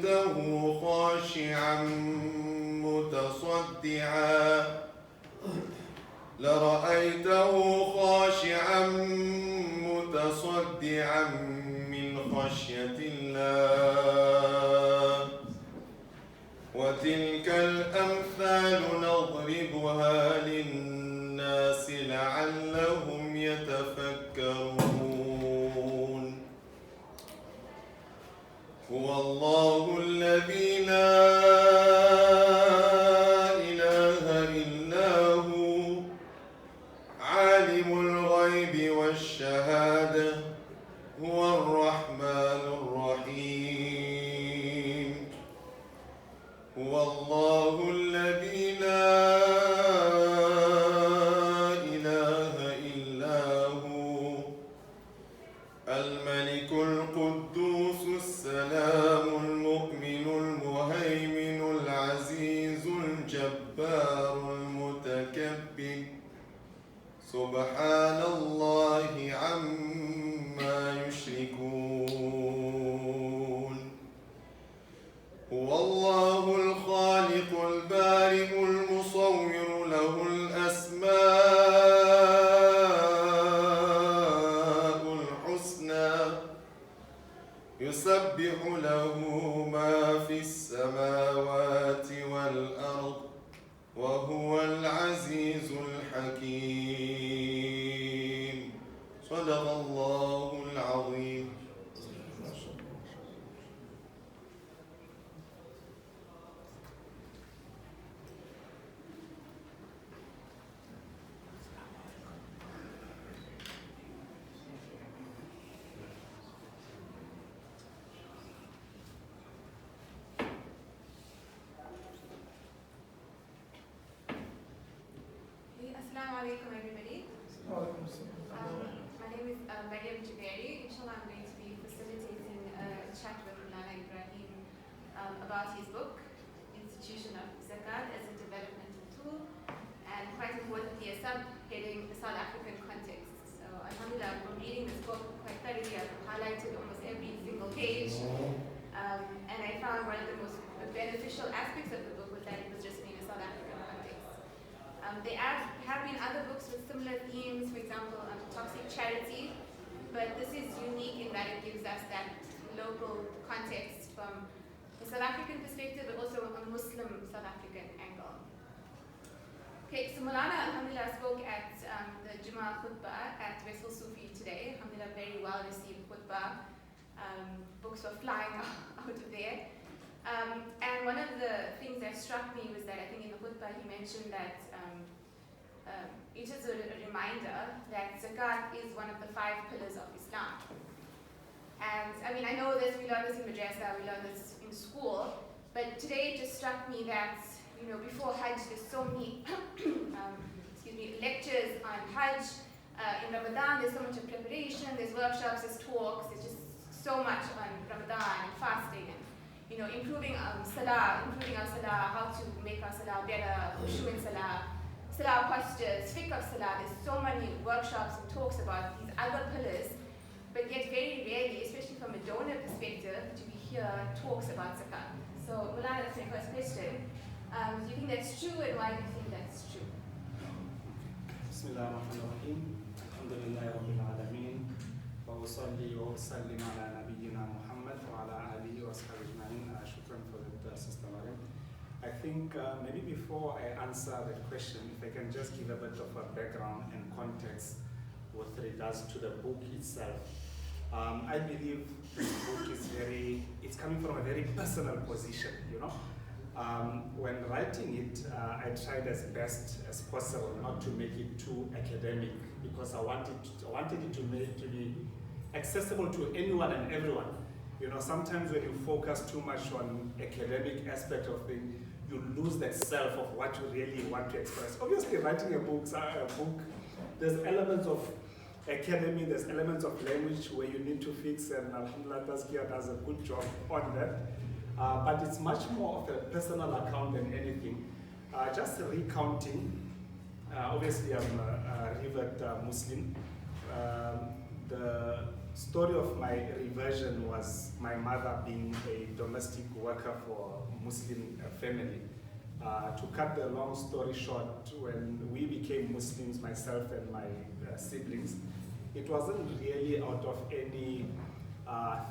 عنده خاشعا متصدعا لرأيته خاشعا متصدعا من خشية الله وتلك الأمثال نضربها للناس لعلهم يتفكرون هو الله الذي لا إله إلا هو عالم الغيب والشهادة هو الرحمن الرحيم هو الله الذي لا إله إلا هو الملك القدوس السلام المؤمن المهيمن العزيز الجبار المتكبر سبحان الله عما يشركون هو الله الخالق البارئ المصور له الأسماء الحسنى يسبح له ما في السماوات والأرض وهو العزيز الحكيم صدق الله العظيم. Assalamu alaikum everybody. My name is Ebrahim Mokgubadi. Inshallah, I'm going to be facilitating a chat with Ebrahim about his book, Institution of Zakah as a Developmental Tool, and quite importantly, a subheading, the South African context. So, alhamdulillah, from reading this book quite thoroughly, I've highlighted almost every single page, and I found one of the most beneficial aspects of the book was that it was just in a South African context. There have been other books with similar themes, for example, toxic charity, but this is unique in that it gives us that local context from a South African perspective, but also a Muslim South African angle. Okay, so Maulana, alhamdulillah, spoke at the Jummah khutbah at Westfield Sufi today. Alhamdulillah, very well received khutbah. Books were flying out of there. And one of the things that struck me was that I think in the khutbah he mentioned that it is a reminder that zakat is one of the 5 pillars of Islam. And I mean, I know this, we learn this in madrasa, we learn this in school, but today it just struck me that, you know, before Hajj there's so many lectures on Hajj. In Ramadan there's so much of preparation, there's workshops, there's talks, there's just so much on Ramadan and fasting and, you know, improving salah, how to make our salah better, khushu in salah postures, fiqh of salah. There's so many workshops and talks about these other pillars, but yet very rarely, especially from a donor perspective, do we hear talks about zakat. So, Mulana, that's my first question. Do you think that's true, and why do you think that's true? Bismillahirrahmanirrahim. Alhamdulillahi Rabbil Alameen. Wa usalli wa usallim ala nabiyyina Muhammad wa ala alihi wa ashabihi ajma'in. Shukran for that, Sister Mariam. I think maybe before I answer that question, if I can just give a bit of a background and context with regards to the book itself. I believe this book is it's coming from a very personal position, you know. When writing it, I tried as best as possible not to make it too academic, because I wanted it to be accessible to anyone and everyone. You know, sometimes when you focus too much on academic aspect of things, you lose that self of what you really want to express. Obviously, writing a book, there's elements of academy, there's elements of language where you need to fix, and Alhamdulillah, Tazkiyah does a good job on that. But it's much more of a personal account than anything. Just recounting, obviously I'm a revered Muslim. The story of my reversion was my mother being a domestic worker for a Muslim family. To cut the long story short, when we became Muslims, myself and my siblings, it wasn't really out of any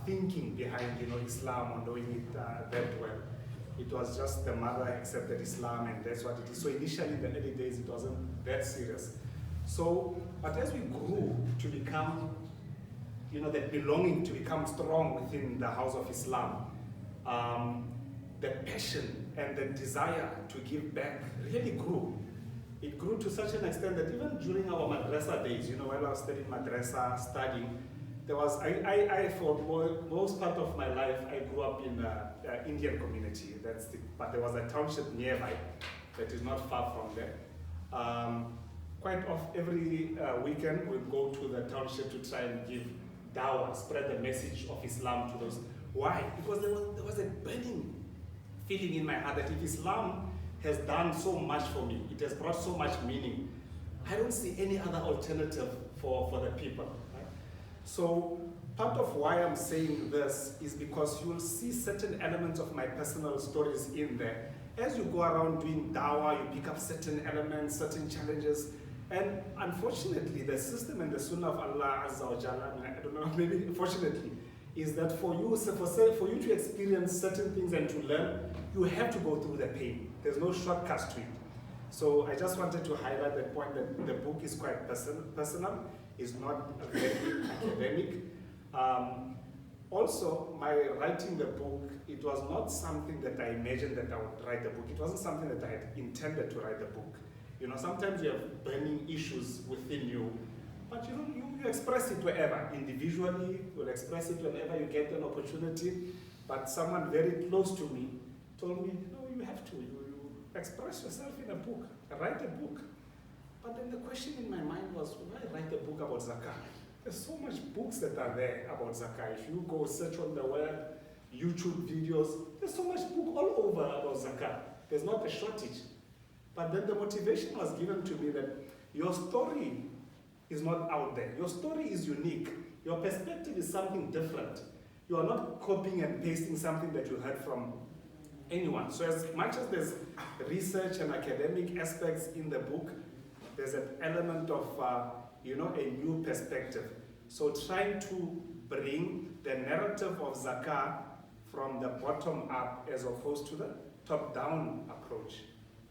thinking behind, Islam or knowing it that well. It was just the mother accepted Islam and that's what it is. So initially in the early days, it wasn't that serious. So, but as we grew to become, that belonging to become strong within the house of Islam, the passion and the desire to give back really grew. It grew to such an extent that even during our madrasa days, while I was studying madrasa, studying, there was, for most part of my life, I grew up in the Indian community. But there was a township nearby that is not far from there. Quite often, every weekend, we'd go to the township to try and give dawah, spread the message of Islam to those. Why? Because there was a burning feeling in my heart that if Islam has done so much for me, it has brought so much meaning, I don't see any other alternative for the people. Right? So part of why I'm saying this is because you will see certain elements of my personal stories in there. As you go around doing dawah, you pick up certain elements, certain challenges, and unfortunately, the system and the sunnah of Allah Azza wa Jalla, I don't know, maybe fortunately, is that for you to experience certain things and to learn, you have to go through the pain. There's no shortcuts to it. So I just wanted to highlight that point that the book is quite personal, it's not very academic. Also, my writing the book, it was not something that I imagined that I would write the book. It wasn't something that I had intended to write the book. Sometimes you have burning issues within you, but you express it wherever. Individually, you'll express it whenever you get an opportunity. But someone very close to me told me, you have to. You express yourself in a book. Write a book. But then the question in my mind was, why write a book about zakah? There's so much books that are there about zakah. If you go search on the web, YouTube videos, there's so much book all over about zakah. There's not a shortage. But then the motivation was given to me that your story is not out there. Your story is unique. Your perspective is something different. You are not copying and pasting something that you heard from anyone. So as much as there's research and academic aspects in the book, there's an element of a new perspective. So trying to bring the narrative of zakah from the bottom up as opposed to the top-down approach.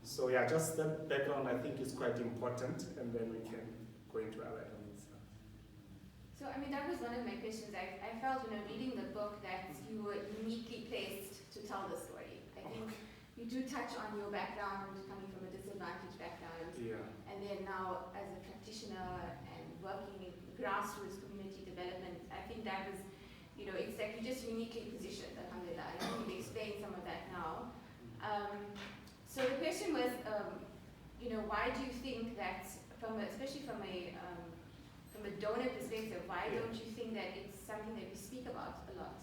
So yeah, just that background I think is quite important, and then we can go into other elements. So that was one of my questions. I felt, reading the book that you were uniquely placed to tell the story. I think you do touch on your background, coming from a disadvantaged background, and then now as a practitioner and working in grassroots community development. I think that was, it's like you're just uniquely positioned, alhamdulillah. You've explained some of that now. So the question was, why do you think that, especially from a donor perspective, why don't you think that it's something that we speak about a lot?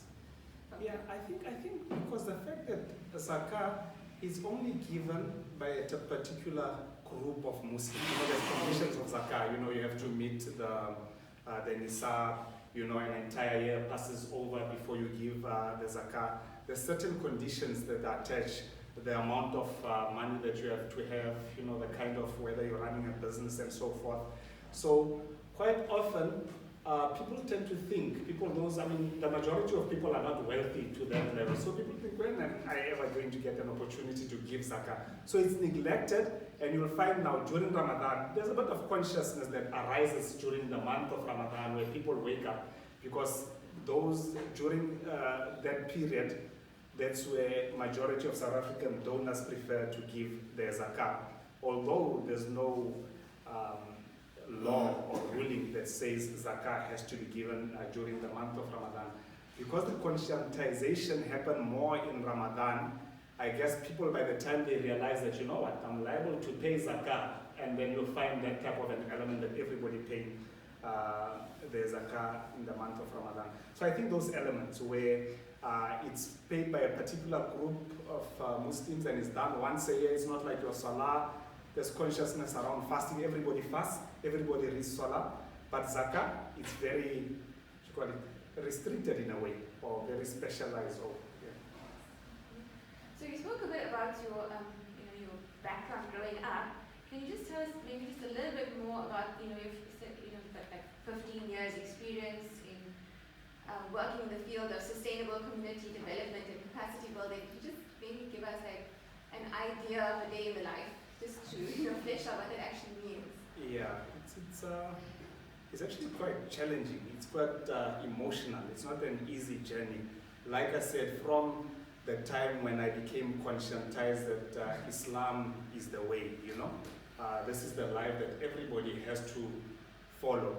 I think because the fact that the zakah is only given by a particular group of Muslims. There's conditions of zakah. You have to meet the nisab. An entire year passes over before you give the zakah. There's certain conditions that are attached. The amount of money that you have to have, the kind of whether you're running a business and so forth. So quite often, people tend to think, the majority of people are not wealthy to that level. So people think, when am I ever going to get an opportunity to give zakah? So it's neglected, and you'll find now during Ramadan, there's a bit of consciousness that arises during the month of Ramadan where people wake up, because those during that period, that's where majority of South African donors prefer to give their zakah. Although there's no law or ruling that says zakah has to be given during the month of Ramadan. Because the conscientization happened more in Ramadan, I guess people by the time they realize that, I'm liable to pay zakah, and then you'll find that type of an element that everybody paying the zakah in the month of Ramadan. So I think those elements where it's paid by a particular group of Muslims and it's done once a year. It's not like your salah. There's consciousness around fasting. Everybody fasts. Everybody reads salah. But zakah, it's very call it, restricted in a way, or very specialized. Or, yeah. So you spoke a bit about your, your background growing up. Can you just tell us maybe just a little bit more about, you've said, like 15 years experience in working in the field of sustainable community development and capacity building. Could you just maybe give us like an idea of a day in the life, just to flesh out what it actually means? Yeah, it's actually quite challenging. It's quite emotional. It's not an easy journey. Like I said, from the time when I became conscientized that Islam is the way, this is the life that everybody has to follow.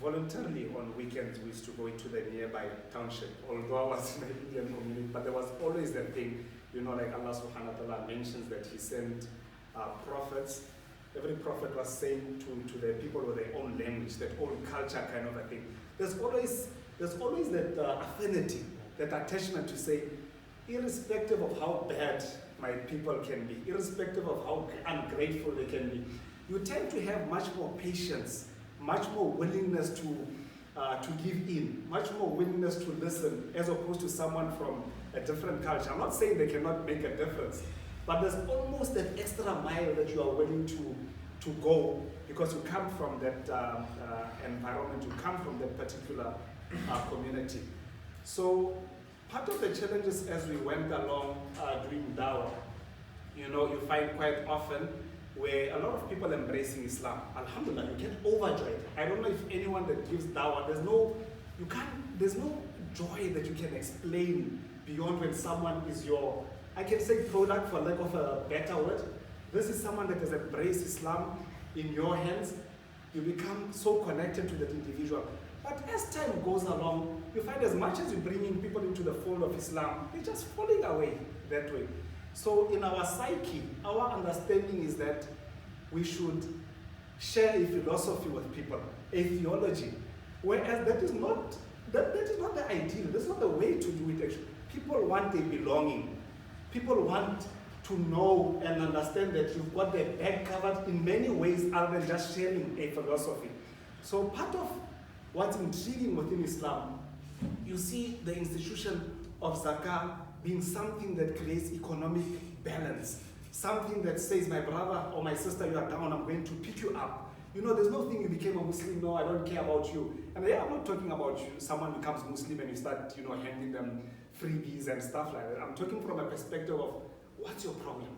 Voluntarily on weekends, we used to go into the nearby township, although I was in the Indian community, but there was always the thing, like Allah subhanahu wa ta'ala mentions that He sent prophets. Every prophet was saying to the people with their own language, their own culture kind of a thing. There's always that affinity, that attachment to say, irrespective of how bad my people can be, irrespective of how ungrateful they can be, you tend to have much more patience, much more willingness to give in, much more willingness to listen, as opposed to someone from a different culture. I'm not saying they cannot make a difference, but there's almost that extra mile that you are willing to go because you come from that environment, you come from that particular community. So part of the challenges as we went along doing dawah, you find quite often where a lot of people embracing Islam. Alhamdulillah, you get overjoyed. I don't know if anyone that gives dawah, there's no joy that you can explain beyond when someone is your, I can say product for lack of a better word. This is someone that has embraced Islam in your hands. You become so connected to that individual. But as time goes along, you find as much as you bring in people into the fold of Islam, they're just falling away that way. So in our psyche, our understanding is that we should share a philosophy with people, a theology, whereas that is not the ideal. That's not the way to do it actually. People want a belonging. People want to know and understand that you've got their back covered in many ways other than just sharing a philosophy. So part of what's intriguing within Islam, you see the institution of Zakah being something that creates economic balance, something that says, my brother or my sister, you are down, I'm going to pick you up. There's no thing you became a Muslim, no, I don't care about you. And yeah, I'm not talking about you, someone becomes Muslim and you start, handing them freebies and stuff like that. I'm talking from a perspective of, what's your problem?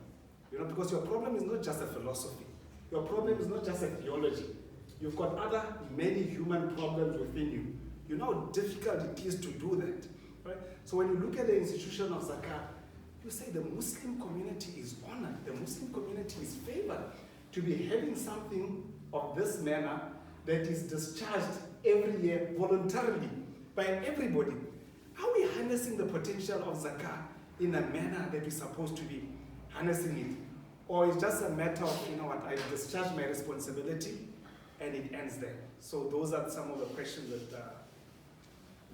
Because your problem is not just a philosophy. Your problem is not just a theology. You've got other many human problems within you. You know how difficult it is to do that. Right? So when you look at the institution of Zakah, you say the Muslim community is honored, the Muslim community is favored to be having something of this manner that is discharged every year voluntarily by everybody. Are we harnessing the potential of Zakah in a manner that we're supposed to be harnessing it? Or it's just a matter of, I discharge my responsibility and it ends there? So those are some of the questions that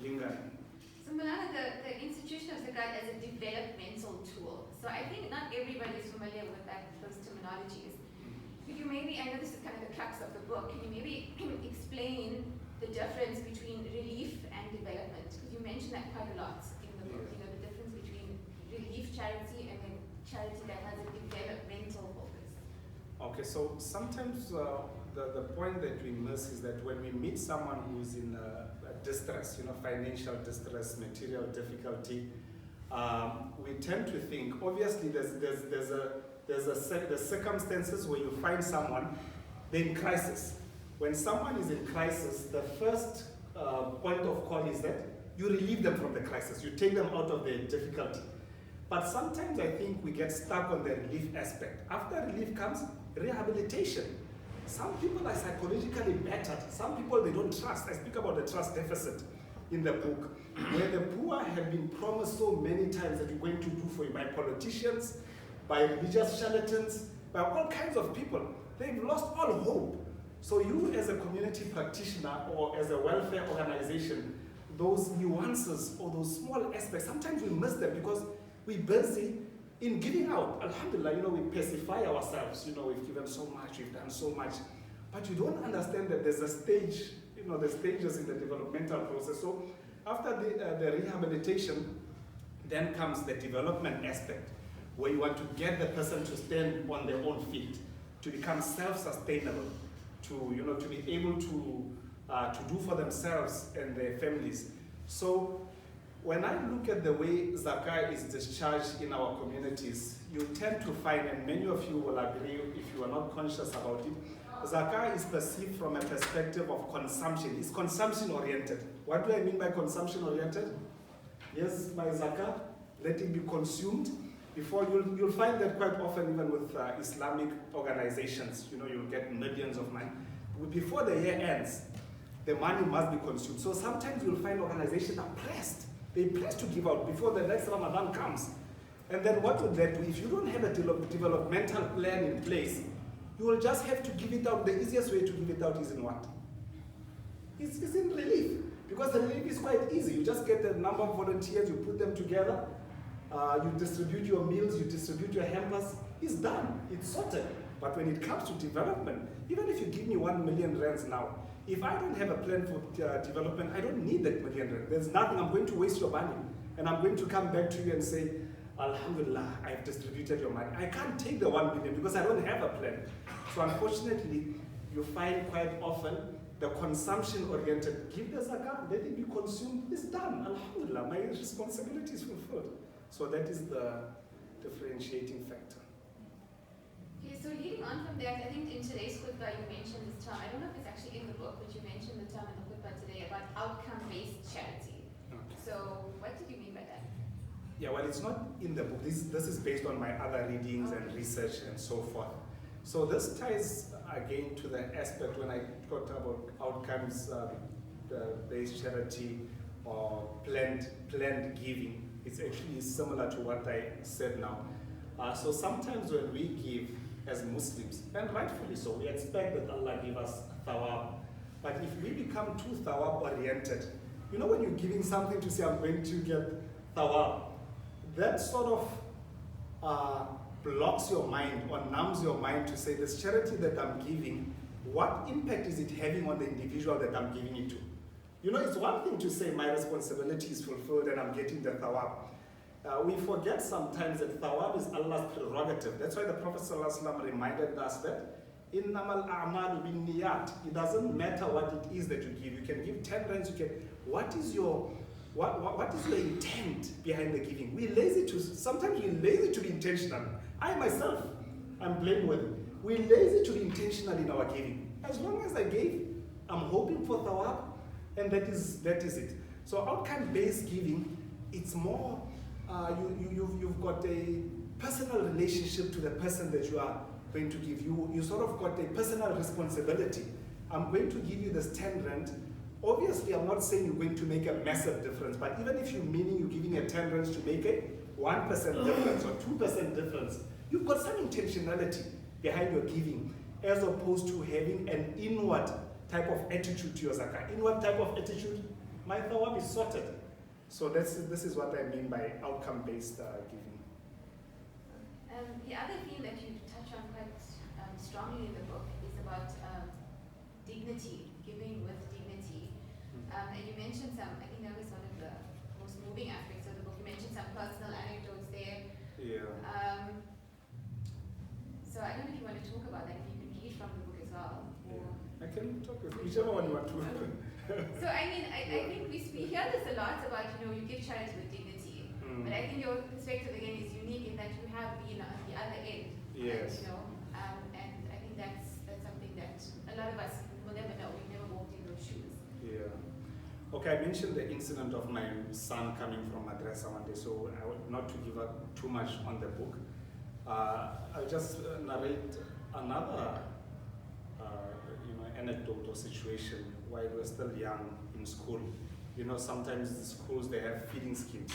linger. So Malala, the Institution of Zakah as a developmental tool. So I think not everybody is familiar with those terminologies. Could you maybe, I know this is kind of the crux of the book, can you maybe explain the difference between relief and development? Because you mentioned that quite a lot in the book, the difference between relief charity and then charity that has a developmental focus. Okay, so sometimes the point that we miss is that when we meet someone who's in distress, financial distress, material difficulty, we tend to think, obviously there's circumstances where you find someone, they're in crisis. When someone is in crisis, the first point of call is that you relieve them from the crisis, you take them out of the difficulty. But sometimes I think we get stuck on the relief aspect. After relief comes rehabilitation. Some people are psychologically battered. Some people they don't trust. I speak about the trust deficit in the book, where the poor have been promised so many times that you're going to do for you by politicians, by religious charlatans, by all kinds of people. They've lost all hope. So you as a community practitioner or as a welfare organization, those nuances or those small aspects, sometimes we miss them because we're busy in giving out. Alhamdulillah, we pacify ourselves. We've given so much, we've done so much. But you don't understand that there's a stage, the stages in the developmental process. So after the rehabilitation, then comes the development aspect, where you want to get the person to stand on their own feet, to become self-sustainable, to be able to do for themselves and their families. So when I look at the way zakah is discharged in our communities, you tend to find, and many of you will agree if you are not conscious about it, zakah is perceived from a perspective of consumption. It's consumption oriented. What do I mean by consumption oriented? Yes, my zakah, let it be consumed. Before you'll find that quite often even with Islamic organizations, you'll get millions of money. Before the year ends, the money must be consumed. So sometimes you'll find organizations are pressed. They're pressed to give out before the next Ramadan comes. And then what would that do? If you don't have a developmental plan in place, you will just have to give it out. The easiest way to give it out is in what? It's in relief. Because the relief is quite easy. You just get a number of volunteers, you put them together, you distribute your meals, you distribute your hampers. It's done. It's sorted. But when it comes to development, even if you give me 1 million rands now, if I don't have a plan for development, I don't need that million rand. There's nothing. I'm going to waste your money. And I'm going to come back to you and say, Alhamdulillah, I've distributed your money. I can't take the 1 million because I don't have a plan. So unfortunately, you find quite often the consumption-oriented, give the zakat, let it be consumed, it's done. Alhamdulillah, my responsibility is fulfilled. So that is the differentiating factor. Okay, so leading on from that, I think in today's khutbah you mentioned this term, I don't know if it's actually in the book, but you mentioned the term in the khutbah today about outcome-based charity. Okay. So what did you mean by that? Yeah, well, it's not in the book. This is based on my other readings and research and so forth. So this ties again to the aspect when I talked about outcomes-based charity or planned giving. It's actually similar to what I said now. So sometimes when we give as Muslims, and rightfully so, we expect that Allah give us thawab. But if we become too thawab-oriented, when you're giving something to say, I'm going to get thawab, that sort of blocks your mind or numbs your mind to say, this charity that I'm giving, what impact is it having on the individual that I'm giving it to? It's one thing to say my responsibility is fulfilled and I'm getting the thawab. We forget sometimes that thawab is Allah's prerogative. That's why the Prophet ﷺ reminded us that innamal a'malu bin niyat. It doesn't matter what it is that you give. You can give 10 rands. What is your intent behind the giving? Sometimes we're lazy to be intentional. I myself, I'm blameworthy. We're lazy to be intentional in our giving. As long as I gave, I'm hoping for thawab, and that is it. So outcome-based giving, it's more, you've got a personal relationship to the person that you are going to give. You sort of got a personal responsibility. I'm going to give you this 10 rand. Obviously, I'm not saying you're going to make a massive difference, but even if you're meaning you're giving a 10 rands to make a 1% difference or 2% difference, you've got some intentionality behind your giving, as opposed to having an inward type of attitude to your zakah. Inward type of attitude, my thawab is sorted. So this is what I mean by outcome-based giving. The other theme that you touch on quite strongly in the book is about dignity, giving with dignity. And you mentioned some, I think that was one of the most moving aspects of the book. You mentioned some personal anecdotes there. Yeah. So I don't know if you want to talk about that, if you can read from the book as well. I can talk with whichever one you want to. So I mean, I think we hear this a lot about, you give charity with dignity. But I think your perspective again is unique in that you have been on the other end. Yes. And I think that's something that a lot of us will never know. We've never walked in those shoes. Yeah. Okay, I mentioned the incident of my son coming from madrasa one day, so I would not to give up too much on the book. I'll just narrate another anecdote or situation while we're still young in school. Sometimes the schools, they have feeding schemes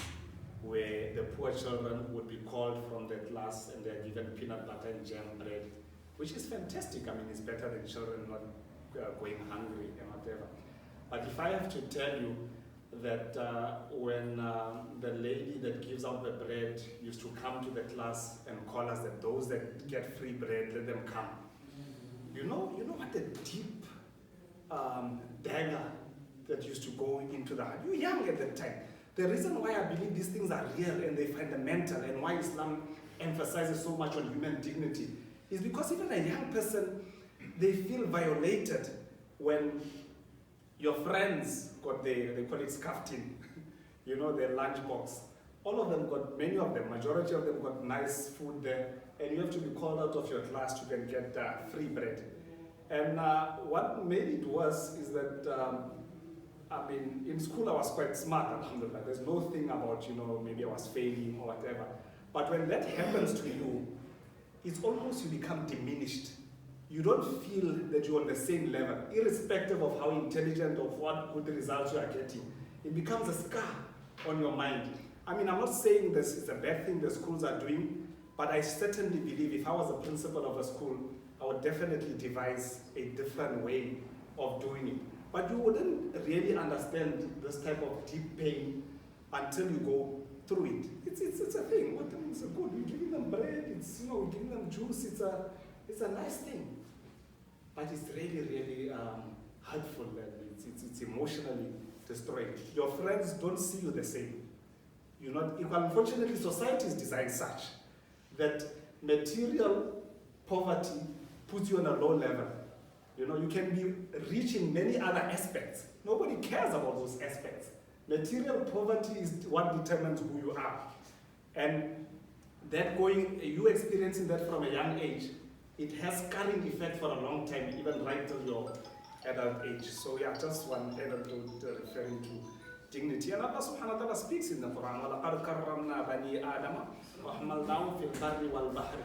where the poor children would be called from the class and they're given peanut butter and jam bread, which is fantastic. I mean, it's better than children not going hungry and whatever. But if I have to tell you that when the lady that gives out the bread used to come to the class and call us that those that get free bread, let them come. You know what a deep dagger that used to go into the heart. You're young at that time. The reason why I believe these things are real and they're fundamental and why Islam emphasizes so much on human dignity is because even a young person, they feel violated when your friends got their, they call it skaftin, you know, their lunchbox. All of them got, many of them, majority of them got nice food there, and you have to be called out of your class to can get free bread. And what made it worse is that, I mean, in school I was quite smart, alhamdulillah. There's no thing about, you know, maybe I was failing or whatever. But when that happens to you, it's almost you become diminished. You don't feel that you're on the same level, irrespective of how intelligent or what good results you are getting. It becomes a scar on your mind. I mean, I'm not saying this is a bad thing the schools are doing, but I certainly believe if I was a principal of a school, I would definitely devise a different way of doing it. But you wouldn't really understand this type of deep pain until you go through it. It's a thing. What it's a good. We're giving them bread. It's, you know, we're giving them juice. It's a nice thing. But it's really hurtful and it's emotionally destroying. Your friends don't see you the same. You're not equal. Unfortunately, society is designed such that material poverty puts you on a low level. You know, you can be rich in many other aspects. Nobody cares about those aspects. Material poverty is what determines who you are. And that you experiencing that from a young age, it has scarring effect for a long time, even right till your adult age. So yeah, just one anecdote referring to dignity. And Allah subhanahu wa ta'ala speaks in the Quran, وَلَقَدْ كَرَّمْنَا بَنِي آدَمَ وَحَمَلْنَاهُمْ فِي الْبَرِّ وَالْبَحْرِ.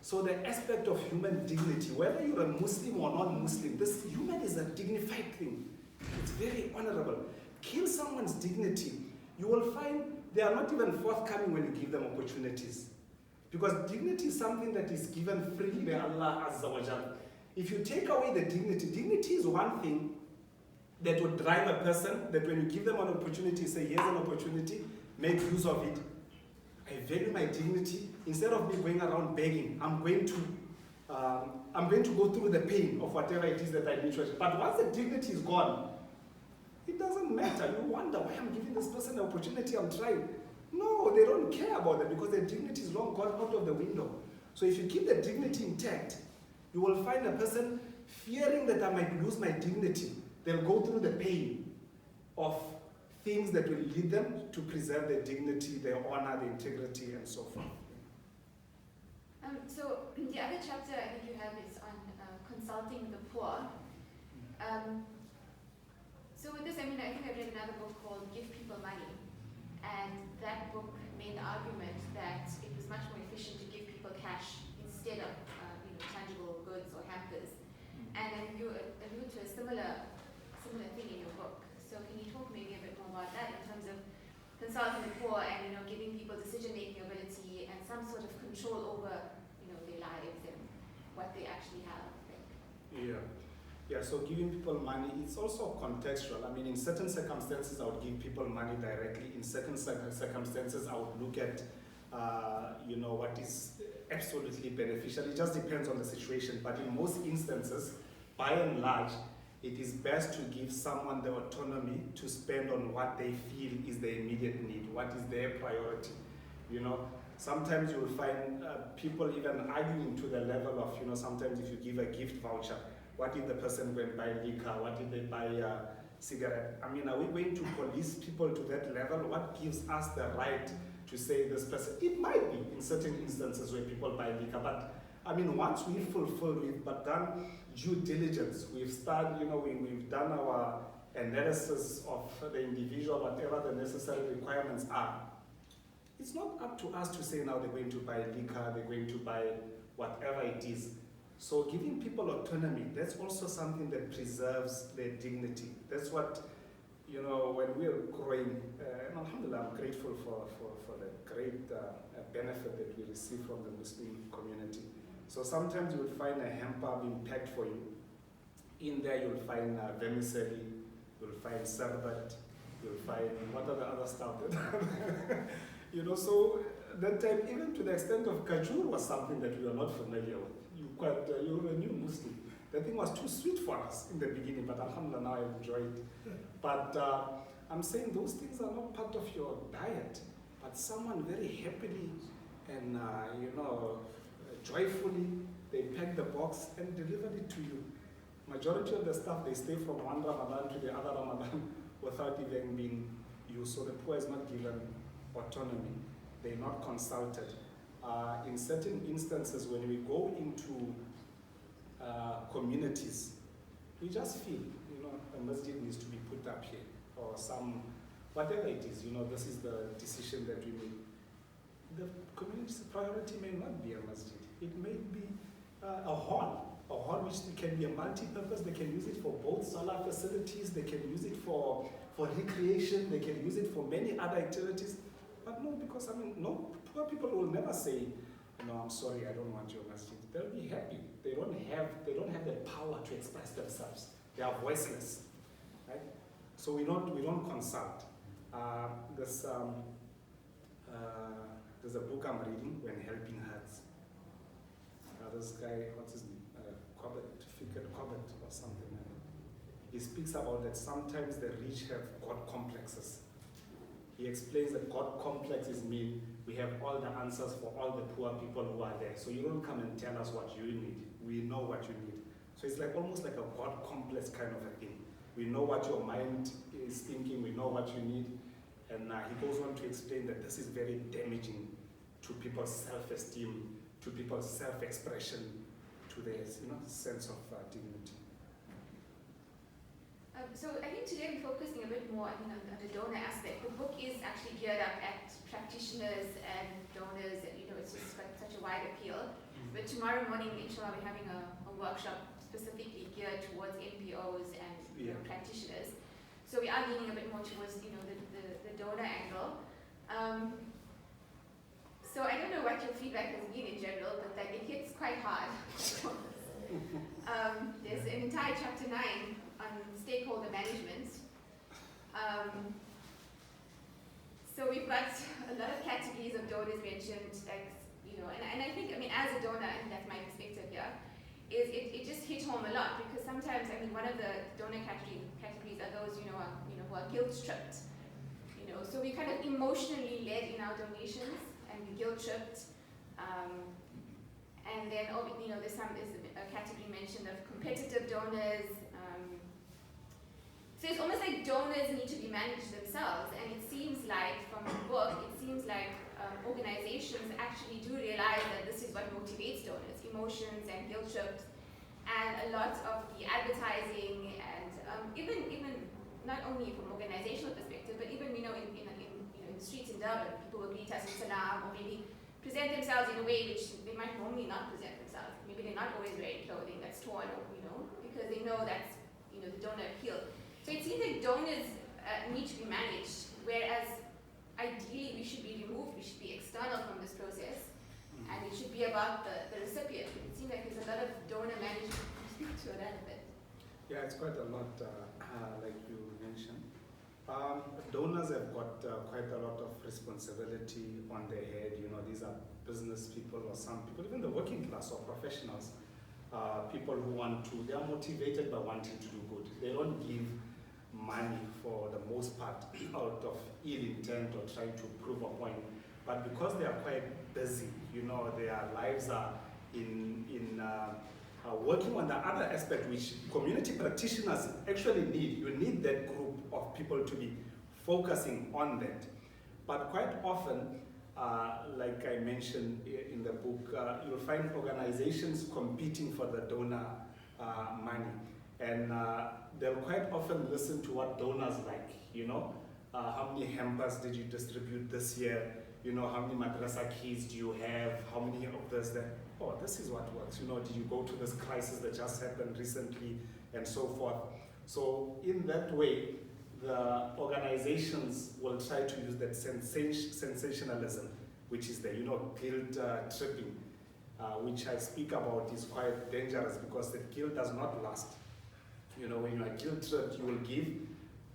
So the aspect of human dignity, whether you're a Muslim or non-Muslim, this human is a dignified thing. It's very honorable. Kill someone's dignity. You will find they are not even forthcoming when you give them opportunities. Because dignity is something that is given freely by Allah Azza wa Jal. If you take away the dignity is one thing that would drive a person, that when you give them an opportunity, say, here's an opportunity, make use of it. I value my dignity. Instead of me going around begging, I'm going to go through the pain of whatever it is that I need to achieve. But once the dignity is gone, it doesn't matter. You wonder why I'm giving this person an opportunity, I'm trying. No, they don't care about that because their dignity is long gone out of the window. So if you keep the dignity intact, you will find a person fearing that I might lose my dignity. They'll go through the pain of things that will lead them to preserve their dignity, their honor, their integrity, and so forth. So the other chapter I think you have is on consulting the poor. So with this, I mean, I think I read another book called Give People Money. And that book made the argument that it was much more efficient to give people cash instead of tangible goods or hampers. And you allude to a similar thing in your book. So can you talk maybe a bit more about that in terms of consulting the poor and giving people decision-making ability and some sort of control over their lives and what they actually have? Yeah, so giving people money, it's also contextual. I mean, in certain circumstances, I would give people money directly. In certain circumstances, I would look at, what is absolutely beneficial. It just depends on the situation. But in most instances, by and large, it is best to give someone the autonomy to spend on what they feel is their immediate need, what is their priority. Sometimes you will find people even arguing to the level of, sometimes if you give a gift voucher, what if the person went buy liquor? What if they buy a cigarette? I mean, are we going to police people to that level? What gives us the right to say this person? It might be in certain instances where people buy liquor, but I mean, once we've done due diligence, we've started, we've done our analysis of the individual, whatever the necessary requirements are. It's not up to us to say now they're going to buy liquor, they're going to buy whatever it is. So giving people autonomy, that's also something that preserves their dignity. That's what, when we're growing, and alhamdulillah, I'm grateful for the great benefit that we receive from the Muslim community. So sometimes you will find a hamper being packed for you. In there you'll find vermicelli, you'll find sarbat, you'll find what are the other stuff that, so that time, even to the extent of kajur was something that we were not familiar with. You're a new Muslim. The thing was too sweet for us in the beginning, but alhamdulillah, now I enjoy it. But I'm saying those things are not part of your diet, but someone very happily and joyfully, they pack the box and deliver it to you. Majority of the stuff, they stay from one Ramadan to the other Ramadan without even being used. So the poor is not given autonomy. They're not consulted. In certain instances, when we go into communities, we just feel, a masjid needs to be put up here, or whatever it is, this is the decision that we make. The community's priority may not be a masjid. It may be a hall which can be a multi-purpose. They can use it for both solar facilities, they can use it for recreation, they can use it for many other activities. But no, because no, poor people will never say, no, I'm sorry, I don't want your masjid. They'll be happy. They don't have the power to express themselves. They are voiceless, right? So we don't consult. There's a book I'm reading, When Helping Hurts. This guy, what's his name? Cobbett or something. He speaks about that sometimes the rich have God complexes. He explains that God complexes mean we have all the answers for all the poor people who are there. So you don't come and tell us what you need. We know what you need. So it's like almost like a God complex kind of a thing. We know what your mind is thinking. We know what you need. And he goes on to explain that this is very damaging to people's self-esteem, to people's self-expression, to their sense of dignity. So I think today we're focusing a bit more on the donor aspect. The book is actually geared up at practitioners and donors, and it's just got such a wide appeal. But tomorrow morning, inshallah, we're having a workshop specifically geared towards NPOs and practitioners. So we are leaning a bit more towards the donor angle. So I don't know what your feedback has been in general, but it hits quite hard. There's an entire chapter 9 on stakeholder management. So we've got a lot of categories of donors mentioned, and I think, as a donor, and that's my perspective here, is it just hit home a lot, because sometimes, one of the donor categories are those, who are guilt-tripped. So we kind of emotionally led in our donations, and we guilt-tripped. And then, there's a category mentioned of competitive donors. So it's almost like donors need to be managed themselves, and it seems like, from the book, organizations actually do realize that this is what motivates donors, emotions and guilt-trips, and a lot of the advertising and even not only from organizational perspective, but even in the streets in Durban, people will greet us with salam, or maybe present themselves in a way which they might normally not present themselves. Maybe they're not always wearing clothing that's torn, because they know that's the donor appeal. So it seems like donors need to be managed, whereas ideally we should be removed, we should be external from this process, and it should be about the recipient. It seems like there's a lot of donor management. Speak to that a bit. Yeah, it's quite a lot, like you mentioned. Donors have got quite a lot of responsibility on their head. These are business people, or some people, even the working class or professionals, people who they are motivated by wanting to do good. They don't give money for the most part out of ill intent or trying to prove a point, but because they are quite busy, their lives are in working on the other aspect which community practitioners actually need. You need that group of people to be focusing on that. But quite often, like I mentioned in the book, you'll find organizations competing for the donor money. And they'll quite often listen to what donors like, how many hampers did you distribute this year? How many madrasa keys do you have? How many of this, that? Oh, this is what works. Did you go to this crisis that just happened recently, and so forth. So in that way, the organizations will try to use that sensationalism, which is the, guilt tripping, which I speak about is quite dangerous, because the guilt does not last. When you are guilt tripped, you will give,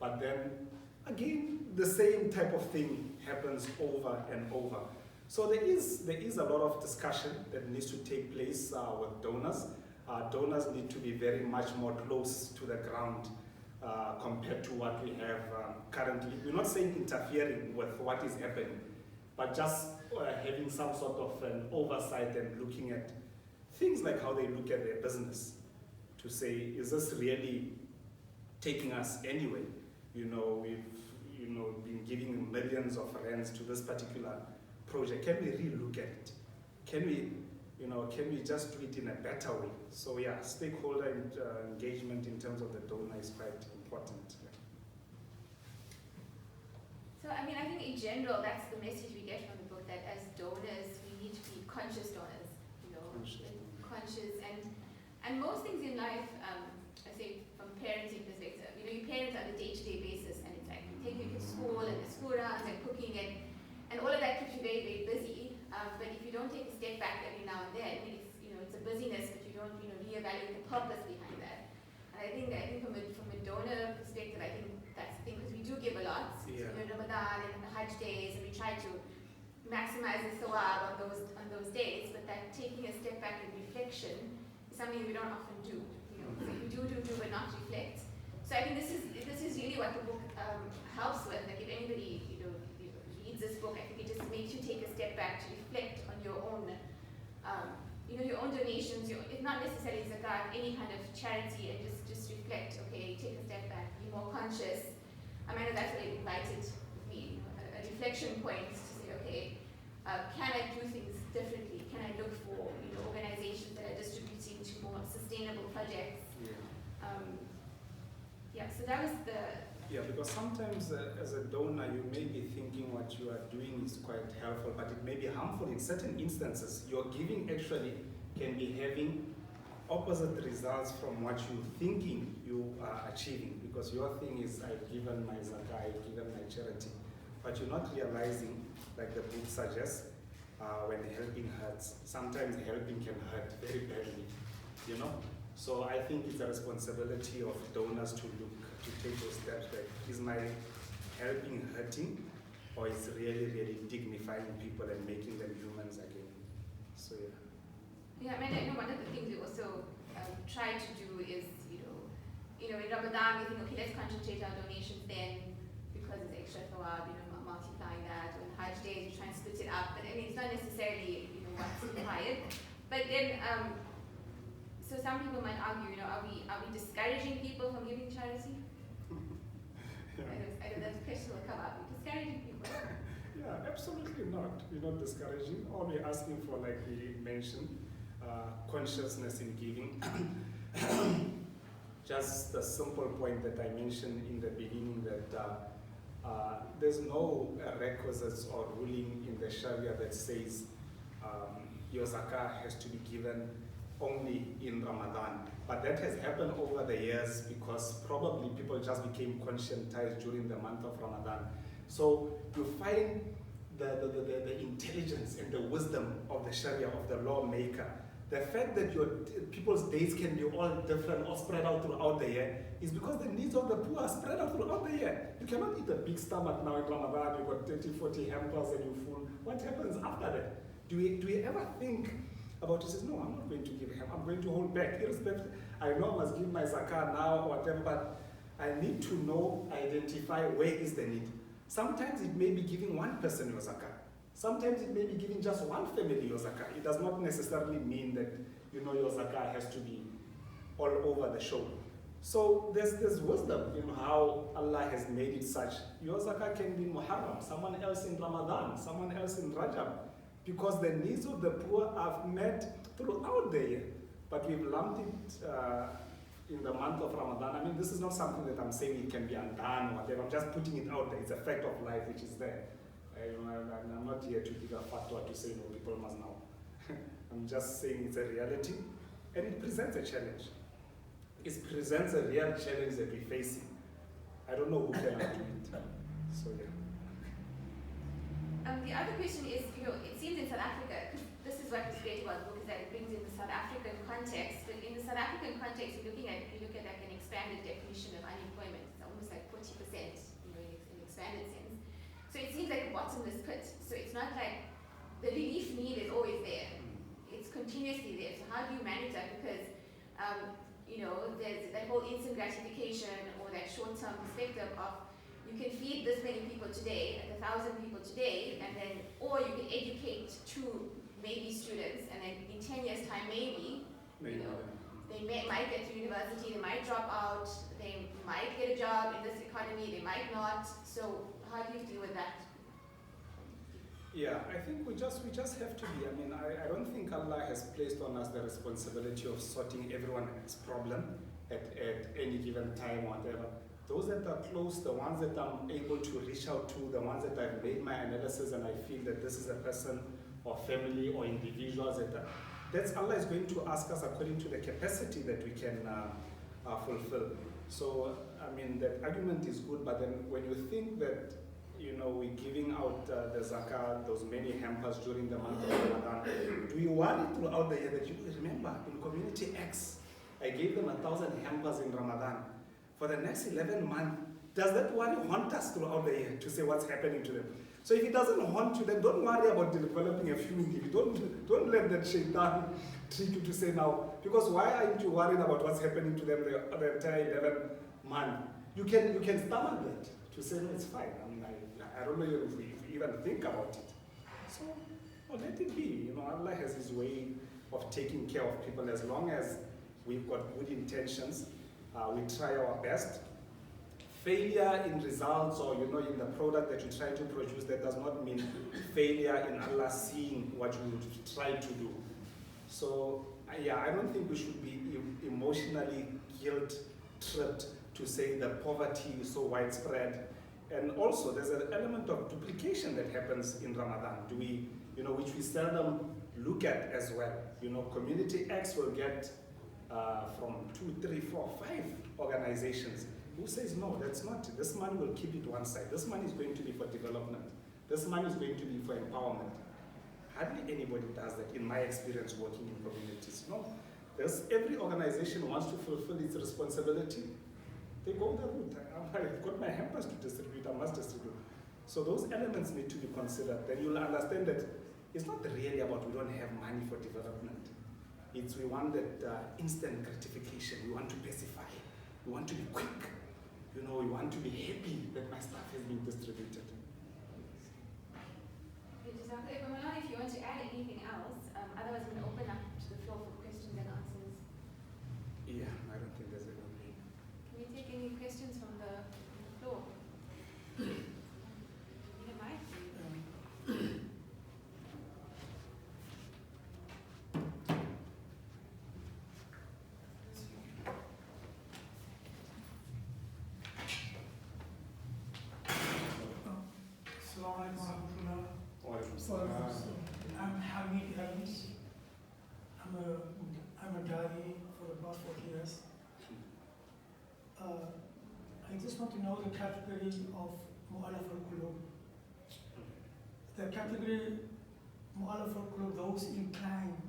but then again, the same type of thing happens over and over. So there is a lot of discussion that needs to take place with donors. donors need to be very much more close to the ground compared to what we have currently. We're not saying interfering with what is happening, but just having some sort of an oversight and looking at things like how they look at their business to say, is this really taking us anyway? We've been giving millions of rands to this particular project. Can we relook at it? Can we just do it in a better way? So yeah, stakeholder engagement in terms of the donor is quite important. So I think in general, that's the message we get from the book, that as donors, we need to be conscious donors, conscious, and most things in life, I say from parenting perspective, you parent on a day-to-day basis, and it's like you take your kids to school and the school runs and cooking and all of that keeps you very, very busy. But if you don't take a step back every now and then, it's a busyness, but you don't reevaluate the purpose behind that. And I think from a donor perspective, I think that's the thing, because we do give a lot. Yeah. Ramadan and the Hajj days, and we try to maximize the thawab on those days, but that taking a step back and reflection is something we don't often do. So we do, but not reflect. So I think this is really what the book helps with. Like if anybody reads this book, I think it just makes you take a step back to reflect on your own, your own donations. If not necessarily zakat, any kind of charity, and just reflect. Okay, take a step back, be more conscious. I know that's what it invited me, a reflection point to say, okay, can I do things differently? Can I look for organizations that are distributing to more sustainable projects? So that was the... Yeah, because sometimes as a donor, you may be thinking what you are doing is quite helpful, but it may be harmful. In certain instances, your giving actually can be having opposite results from what you're thinking you are achieving, because your thing is, I've given my zakah, I've given my charity, but you're not realizing, like the book suggests, when helping hurts. Sometimes helping can hurt very badly, So I think it's a responsibility of donors to take those steps back. Is my helping hurting, or is really, really dignifying people and making them humans again? So yeah. Yeah, I know one of the things we also try to do is, in Ramadan we think, okay, let's concentrate our donations then, because it's extra thawab, multiplying that. Or in Hajj days, we try and split it up, but it's not necessarily, what's required. But then, so some people might argue, are we discouraging people from giving charity? I know that question will come up. We're discouraging people. Yeah, absolutely not. We're not discouraging. All we're asking for, like we mentioned, consciousness in giving. Just the simple point that I mentioned in the beginning, that there's no requisites or ruling in the Sharia that says your zakah has to be given only in Ramadan. But that has happened over the years because probably people just became conscientized during the month of Ramadan. So you find the intelligence and the wisdom of the Sharia, of the lawmaker. The fact that your people's days can be all different or spread out throughout the year is because the needs of the poor are spread out throughout the year. You cannot eat a big stomach now in Ramadan, you've got 30, 40 hampers and you're full. What happens after that? Do we ever think about it? Says, no, I'm not going to give him, I'm going to hold back. Irrespective, I know I must give my zakah now or whatever, but I need to identify where is the need. Sometimes it may be giving one person your zakah. Sometimes it may be giving just one family your zakah. It does not necessarily mean that your zakah has to be all over the show. So there's wisdom in how Allah has made it such. Your zakah can be Muharram, someone else in Ramadan, someone else in Rajab, because the needs of the poor are met throughout the year. But we've lumped it in the month of Ramadan. This is not something that I'm saying it can be undone or whatever. I'm just putting it out there. It's a fact of life which is there. I'm not here to give a fatwa to say, no, people must know. I'm just saying it's a reality, and it presents a challenge. It presents a real challenge that we're facing. I don't know who can do it. So, yeah. The other question is, it seems in South Africa, because this is what is great about the book, is that it brings in the South African context, but in the South African context, you look at like an expanded definition of unemployment. It's almost like 40%, in expanded sense. So it seems like a bottomless pit. So it's not like the relief need is always there. It's continuously there. So how do you manage that? Because there's that whole instant gratification or that short-term perspective of you can feed this many people today, like 1,000 people today, and then, or you can educate 2 maybe students, and then in 10 years' time, maybe, you know, they might get to university, they might drop out, they might get a job in this economy, they might not. So how do you deal with that? Yeah, I think we just have to be. I mean, I don't think Allah has placed on us the responsibility of sorting everyone's problem at any given time or whatever. Those that are close, the ones that I'm able to reach out to, the ones that I've made my analysis and I feel that this is a person or family or individuals that's Allah is going to ask us according to the capacity that we can fulfill. So, I mean, that argument is good, but then when you think that, you know, we're giving out the zakah, those many hampers during the month of Ramadan, do you worry throughout the year that you remember in community X, I gave them 1,000 hampers in Ramadan. For the next 11 months, does that worry haunt us throughout the year to say what's happening to them? So if it doesn't haunt you, then don't worry about developing a feeling. Don't let that shaitan trick you to say now, because why aren't you worried about what's happening to them the entire 11 months? You can stomach that to say, no, it's fine. I mean, I don't know if we even think about it. So, well, let it be. You know, Allah has His way of taking care of people as long as we've got good intentions. We try our best. Failure in results or, you know, in the product that you try to produce, that does not mean failure in Allah seeing what you try to do. So, yeah, I don't think we should be emotionally guilt-tripped to say that poverty is so widespread. And also, there's an element of duplication that happens in Ramadan, which we seldom look at as well. You know, Community X will get from 2, 3, 4, 5 organizations. Who says, no, that's not it. This money will keep it one side. This money is going to be for development. This money is going to be for empowerment. Hardly anybody does that, in my experience working in communities. No, every organization wants to fulfill its responsibility. They go the route. I've got my hampers to distribute, I must distribute. So those elements need to be considered. Then you'll understand that it's not really about we don't have money for development. It's we want that instant gratification. We want to pacify. We want to be quick. You know, we want to be happy that my stuff has been distributed. If you want to add anything else, otherwise I'm going to open up to the floor for questions and answers. Yeah, I don't think there's anything. Can we take any questions from the floor? Need a mic? I'm Hamid Elvis. I'm a Dari for the past 40 years. I just want to know the category of Mu'alaf al-Qulub. The category Mu'alaf al-Qulub, those inclined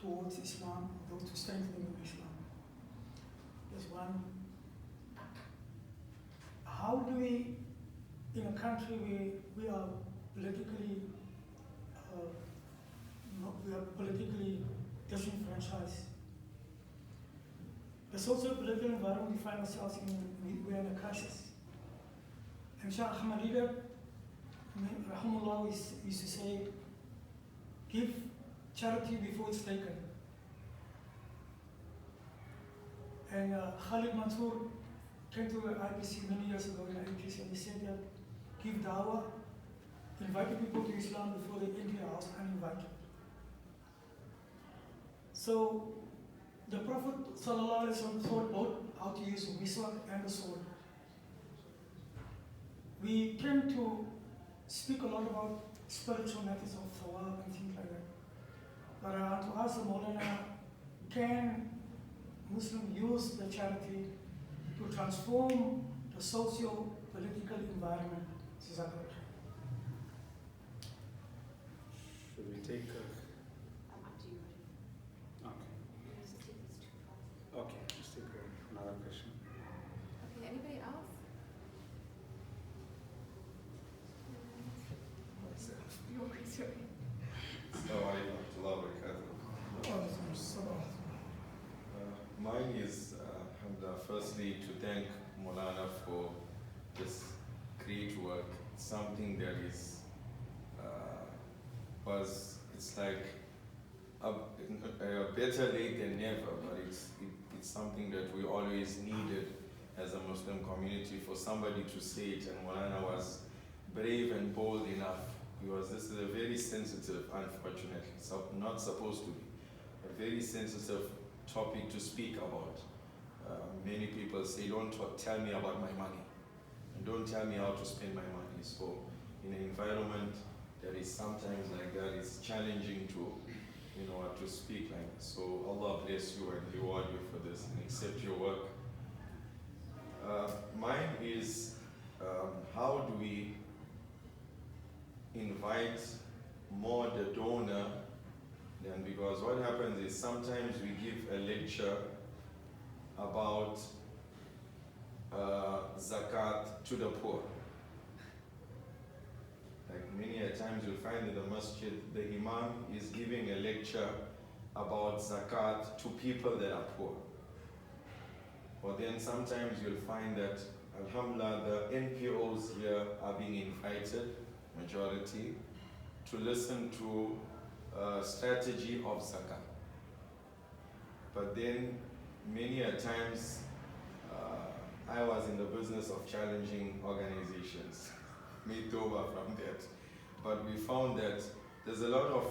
towards Islam, those to strengthening Islam. There's one. How do we, in a country where we are politically disenfranchised. The socio-political environment we find ourselves in, we're in a crisis. And Shaykh Ahmadiyya, Rahimahullah, used to say, give charity before it's taken. And Khalid Mansour came to IBC many years ago in the 80s and he said that give dawah, invite people to Islam before they enter your house uninvited. So the Prophet ﷺ taught both how to use miswak and the sword. We tend to speak a lot about spiritual matters of thawab and things like that. But to ask the Maulana, can Muslim use the charity to transform the socio-political environment? Should we take Up to you. Okay, let's take another question. Okay, anybody else? Your question. Mine is something that is it's like better late than never, but it's something that we always needed as a Muslim community for somebody to say it, and Maulana was brave and bold enough. This is a very sensitive, unfortunately, not supposed to be, a very sensitive topic to speak about. Many people say, don't tell me about my money, and don't tell me how to spend my money. So in an environment that is sometimes like that, it's challenging to speak like that. So Allah bless you and reward you for this and accept your work. Mine is, how do we invite more the donor than, because what happens is sometimes we give a lecture about zakat to the poor. Like many a times you'll find in the masjid, the imam is giving a lecture about zakat to people that are poor. Or then sometimes you'll find that, alhamdulillah, the NPOs here are being invited, majority, to listen to a strategy of zakah. But then many a times, I was in the business of challenging organizations, made over from that. But we found that there's a lot of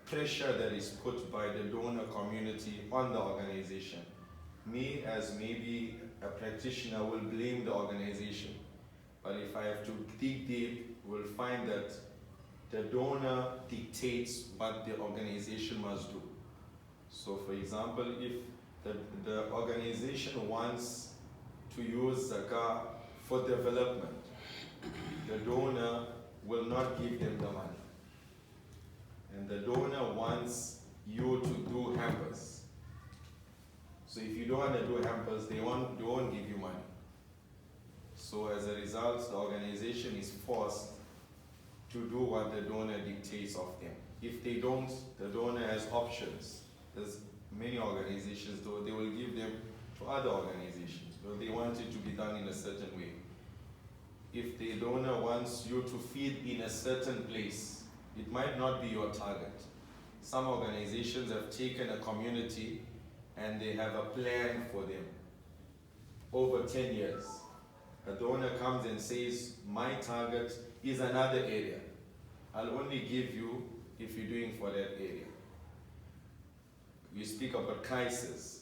pressure that is put by the donor community on the organization. Me, as maybe a practitioner, will blame the organization. But if I have to dig deep, we'll find that the donor dictates what the organization must do. So for example, if the organization wants to use zakah for development, the donor will not give them the money. And the donor wants you to do hampers. So if you don't want to do hampers, they won't give you money. So as a result, the organization is forced to do what the donor dictates of them. If they don't, the donor has options. There's many organizations, though, they will give them to other organizations, but they want it to be done in a certain way. If the donor wants you to feed in a certain place, it might not be your target. Some organizations have taken a community and they have a plan for them over 10 years. A donor comes and says, my target is another area. I'll only give you if you're doing for that area. We speak about crisis.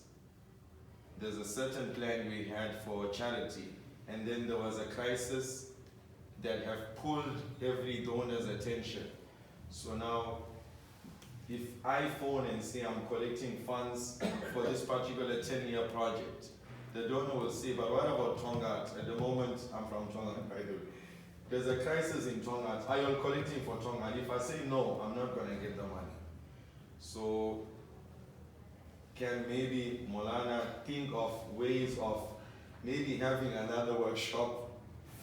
There's a certain plan we had for charity, and then there was a crisis that have pulled every donor's attention. So now, if I phone and say I'm collecting funds for this particular 10-year project, the donor will say, but what about Tongat? At the moment, I'm from Tongat, by the way. There's a crisis in Tongat. Are you collecting for Tongat? If I say no, I'm not going to get the money. So, can maybe Maulana think of ways of maybe having another workshop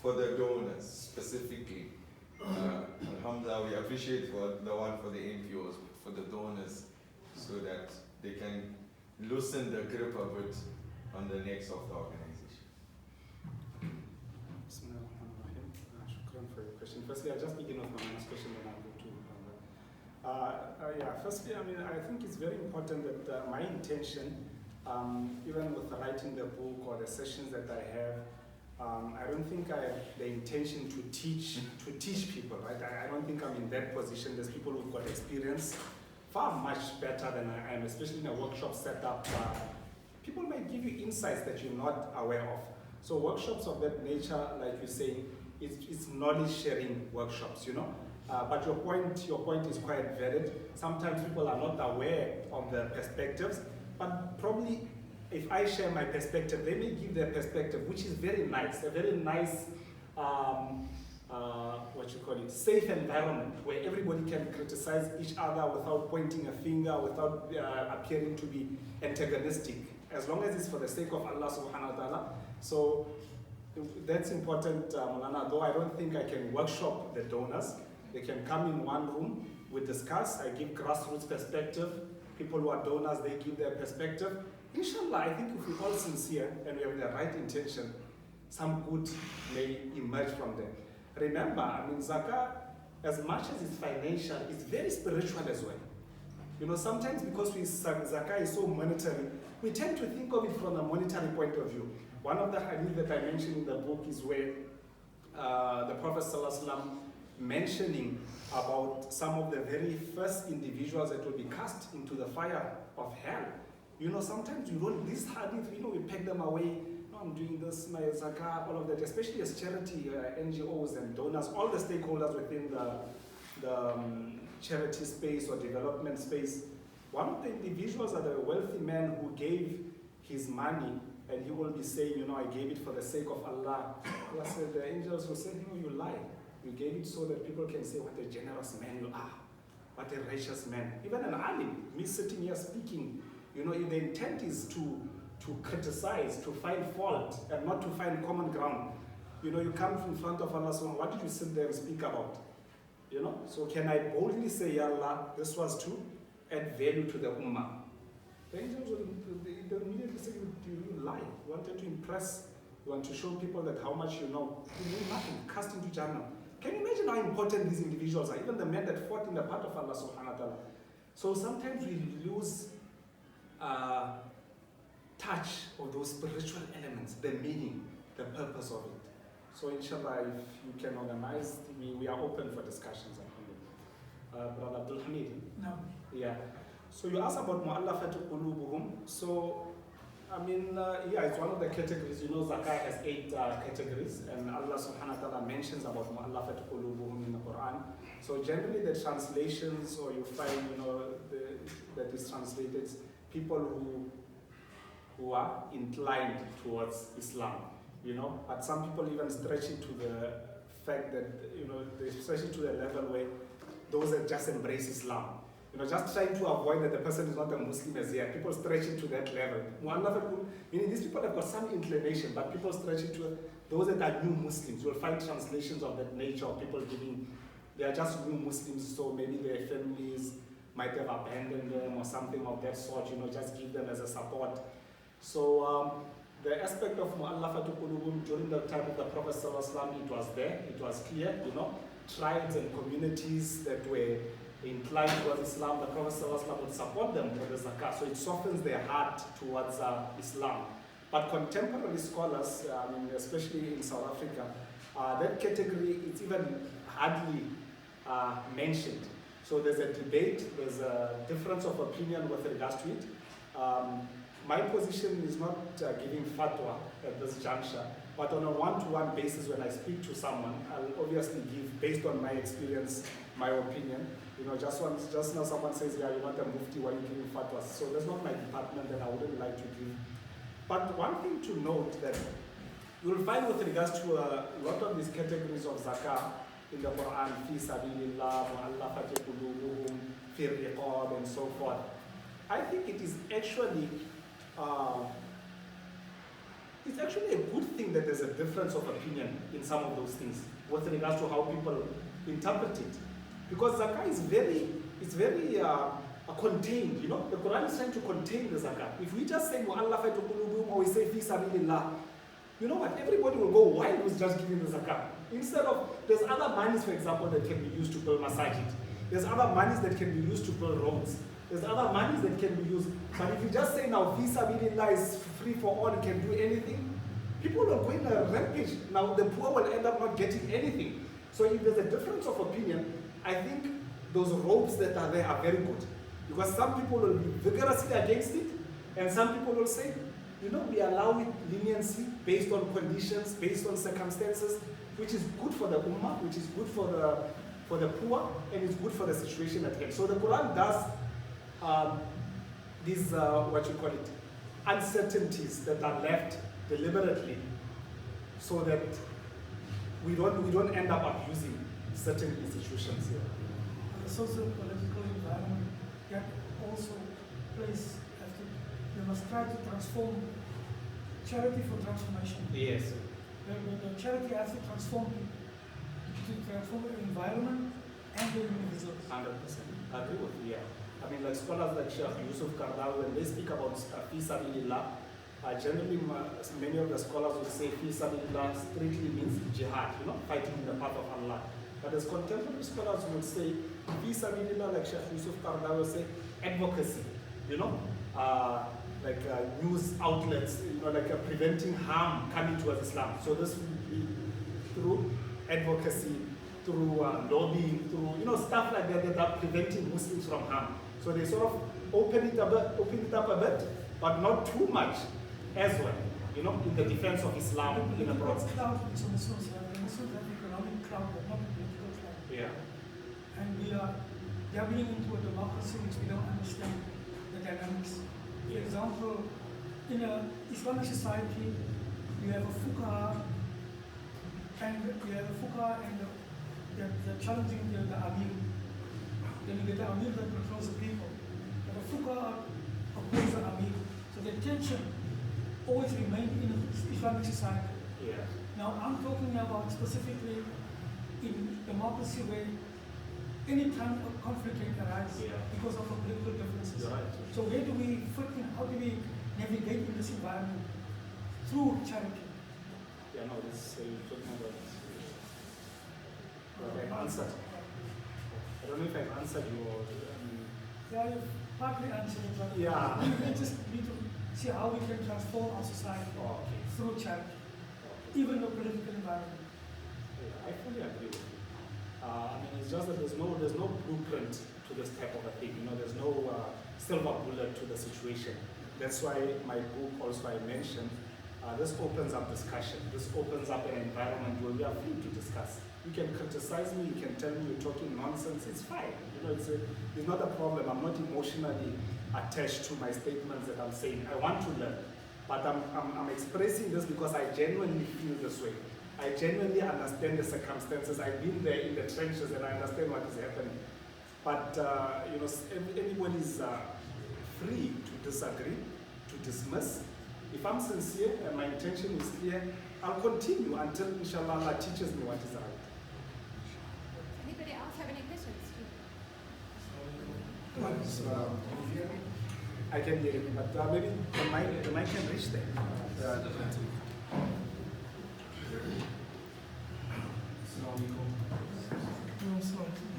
for the donors specifically? Alhamdulillah, we appreciate for the one for the NPOs, for the donors, so that they can loosen the grip a bit on the necks of the organization. Bismillahirrahmanirrahim. Shukran for your question. Firstly, I'll just begin with my last question, then I'll go to firstly, I think it's very important that my intention, even with writing the book or the sessions that I have, I don't think I have the intention to teach people, right? I don't think I'm in that position. There's people who've got experience far much better than I am, especially in a workshop setup. People might give you insights that you're not aware of. So workshops of that nature, like you say, it's knowledge sharing workshops, you know. But your point is quite valid. Sometimes people are not aware of the perspectives, but probably if I share my perspective, they may give their perspective, which is very nice, a very nice, safe environment where everybody can criticize each other without pointing a finger, without appearing to be antagonistic, as long as it's for the sake of Allah subhanahu wa ta'ala. So that's important, Maulana, though I don't think I can workshop the donors. They can come in one room, we discuss, I give grassroots perspective, people who are donors, they give their perspective. Inshallah, I think if we're all sincere and we have the right intention, some good may emerge from them. remember, I mean, zakah, as much as it's financial, it's very spiritual as well. You know, sometimes because zakah is so monetary, we tend to think of it from a monetary point of view. One of the hadith that I mentioned in the book is where the Prophet ﷺ mentioning about some of the very first individuals that will be cast into the fire of hell. You know, sometimes you don't, this hadith, you know, we peg them away. No, I'm doing this, my zakah, all of that, especially as charity, NGOs and donors, all the stakeholders within the charity space or development space. One of the individuals are the wealthy man who gave his money, and he will be saying, you know, I gave it for the sake of Allah. Allah said, the angels will say, you know, you lie. You gave it so that people can say, what a generous man you are. What a righteous man. Even an alim, me sitting here speaking, you know, if the intent is to criticize, to find fault, and not to find common ground. You know, you come in front of Allah, so what did you sit there and speak about? You know, so can I boldly say, Ya Allah, this was to add value to the ummah? The angels will immediately say, you lie. You wanted to impress, you want to show people that how much you know. You know nothing, cast into Jannah. Can you imagine how important these individuals are? Even the men that fought in the path of Allah subhanahu wa ta'ala. So sometimes we lose touch of those spiritual elements, the meaning, the purpose of it. So inshallah, if you can organize, we are open for discussions. Brother Abdul Hamid? No. Yeah. So you asked about mu'allafatu qulubuhum. So, I mean, yeah, it's one of the categories. You know, zakah has 8 categories, and Allah subhanahu wa ta'ala mentions about mu'allafatu qulubuhum in the Quran. So generally the translations, or you find, you know, that is translated, people who are inclined towards Islam, you know, but some people even stretch it to the fact that, you know, they stretch it to the level where those that just embrace Islam, you know, just trying to avoid that the person is not a Muslim as yet. People stretch it to that level. Meaning these people have got some inclination, but people stretch it to those that are new Muslims. You'll find translations of that nature of people giving, they are just new Muslims, so maybe their families might have abandoned them or something of that sort, you know, just give them as a support. So the aspect of mu'allafatu qulubum during the time of the Prophet ﷺ, it was there, it was clear, you know, tribes and communities that were inclined towards Islam, the Prophet ﷺ would support them for the zakah, so it softens their heart towards Islam. But contemporary scholars, I mean, especially in South Africa, that category is even hardly mentioned. So there's a debate, there's a difference of opinion with regards to it. My position is not giving fatwa at this juncture, but on a one-to-one basis when I speak to someone, I'll obviously give, based on my experience, my opinion. You know, just now someone says, yeah, you're not a mufti, why are you giving fatwas? So that's not my department and I wouldn't like to give. But one thing to note that you'll find with regards to a lot of these categories of zakah in the Quran, fi sabilillah, mu'allafati qulubuhum, fi riqab, and so forth. I think it is actually a good thing that there's a difference of opinion in some of those things with regards to how people interpret it. Because zakah is very contained, you know. The Quran is trying to contain the zakah. If we just say mu'allafatu qulubuhum or we say fi sabilillah, you know what, everybody will go wild with just giving the zakah. Instead of, there's other monies, for example, that can be used to build masajid. There's other monies that can be used to build roads. There's other monies that can be used. But if you just say now, fi sabilillah is free for all, you can do anything, people are going a rampage. Now the poor will end up not getting anything. So if there's a difference of opinion, I think those ropes that are there are very good. Because some people will be vigorously against it, and some people will say, you know, we allow it leniency based on conditions, based on circumstances, which is good for the ummah, which is good for the poor, and it's good for the situation at hand. So the Quran does these, what you call it, uncertainties that are left deliberately, so that we don't end up abusing certain institutions here. The socio-political environment that also plays, you must try to transform charity for transformation. Yes. The charity has to transform people, to transform the environment and the individuals. 100%. I agree with you. Yeah. I mean, like scholars like Sheikh Yusuf Kardawi, when they speak about fi sabilillah, Generally, many of the scholars would say fi sabilillah strictly means jihad, fighting in the path of Allah. But as contemporary scholars would say, fi sabilillah, like Sheikh Yusuf Qaradawi would say, advocacy, like news outlets, like preventing harm coming towards Islam. So this would be through advocacy, through lobbying, through stuff like that are preventing Muslims from harm. So they sort of open it up a bit, but not too much as well, in the defense of Islam in a broad sense. Cloud is on the Muslims. The Muslims have economic cloud, but not a political cloud. Yeah. And we are dabbling into a democracy which we don't understand the dynamics. For example, in an Islamic society, you have a fuqaha, and they're challenging the amir. Then you get the amir that controls the people. But the fuqaha oppose the amir. So the tension always remained in an Islamic society. Yeah. Now I'm talking about specifically in democracy where any time a conflict can arise because of political differences. You're right. So where do we fit in? How do we navigate in this environment? Through charity. Yeah, no, this you're talking about this. I've answered. I don't know if I've answered you or Yeah, you partly answered it, but Yeah. we just need to see how we can transform our society through charity, even the political environment. Yeah, I fully agree with you. It's just that there's no blueprint to this type of a thing. There's no silver bullet to the situation. That's why my book also I mentioned, this opens up discussion. This opens up an environment where we are free to discuss. You can criticize me, you can tell me you're talking nonsense, it's fine. It's not a problem. I'm not emotionally attached to my statements that I'm saying. I want to learn. But I'm expressing this because I genuinely feel this way. I genuinely understand the circumstances. I've been there in the trenches and I understand what is happening. But anybody's free to disagree, to dismiss. If I'm sincere and my intention is clear, I'll continue until inshallah Allah teaches me what is right. Anybody else have any questions? I can hear you, but maybe the mic can reach there.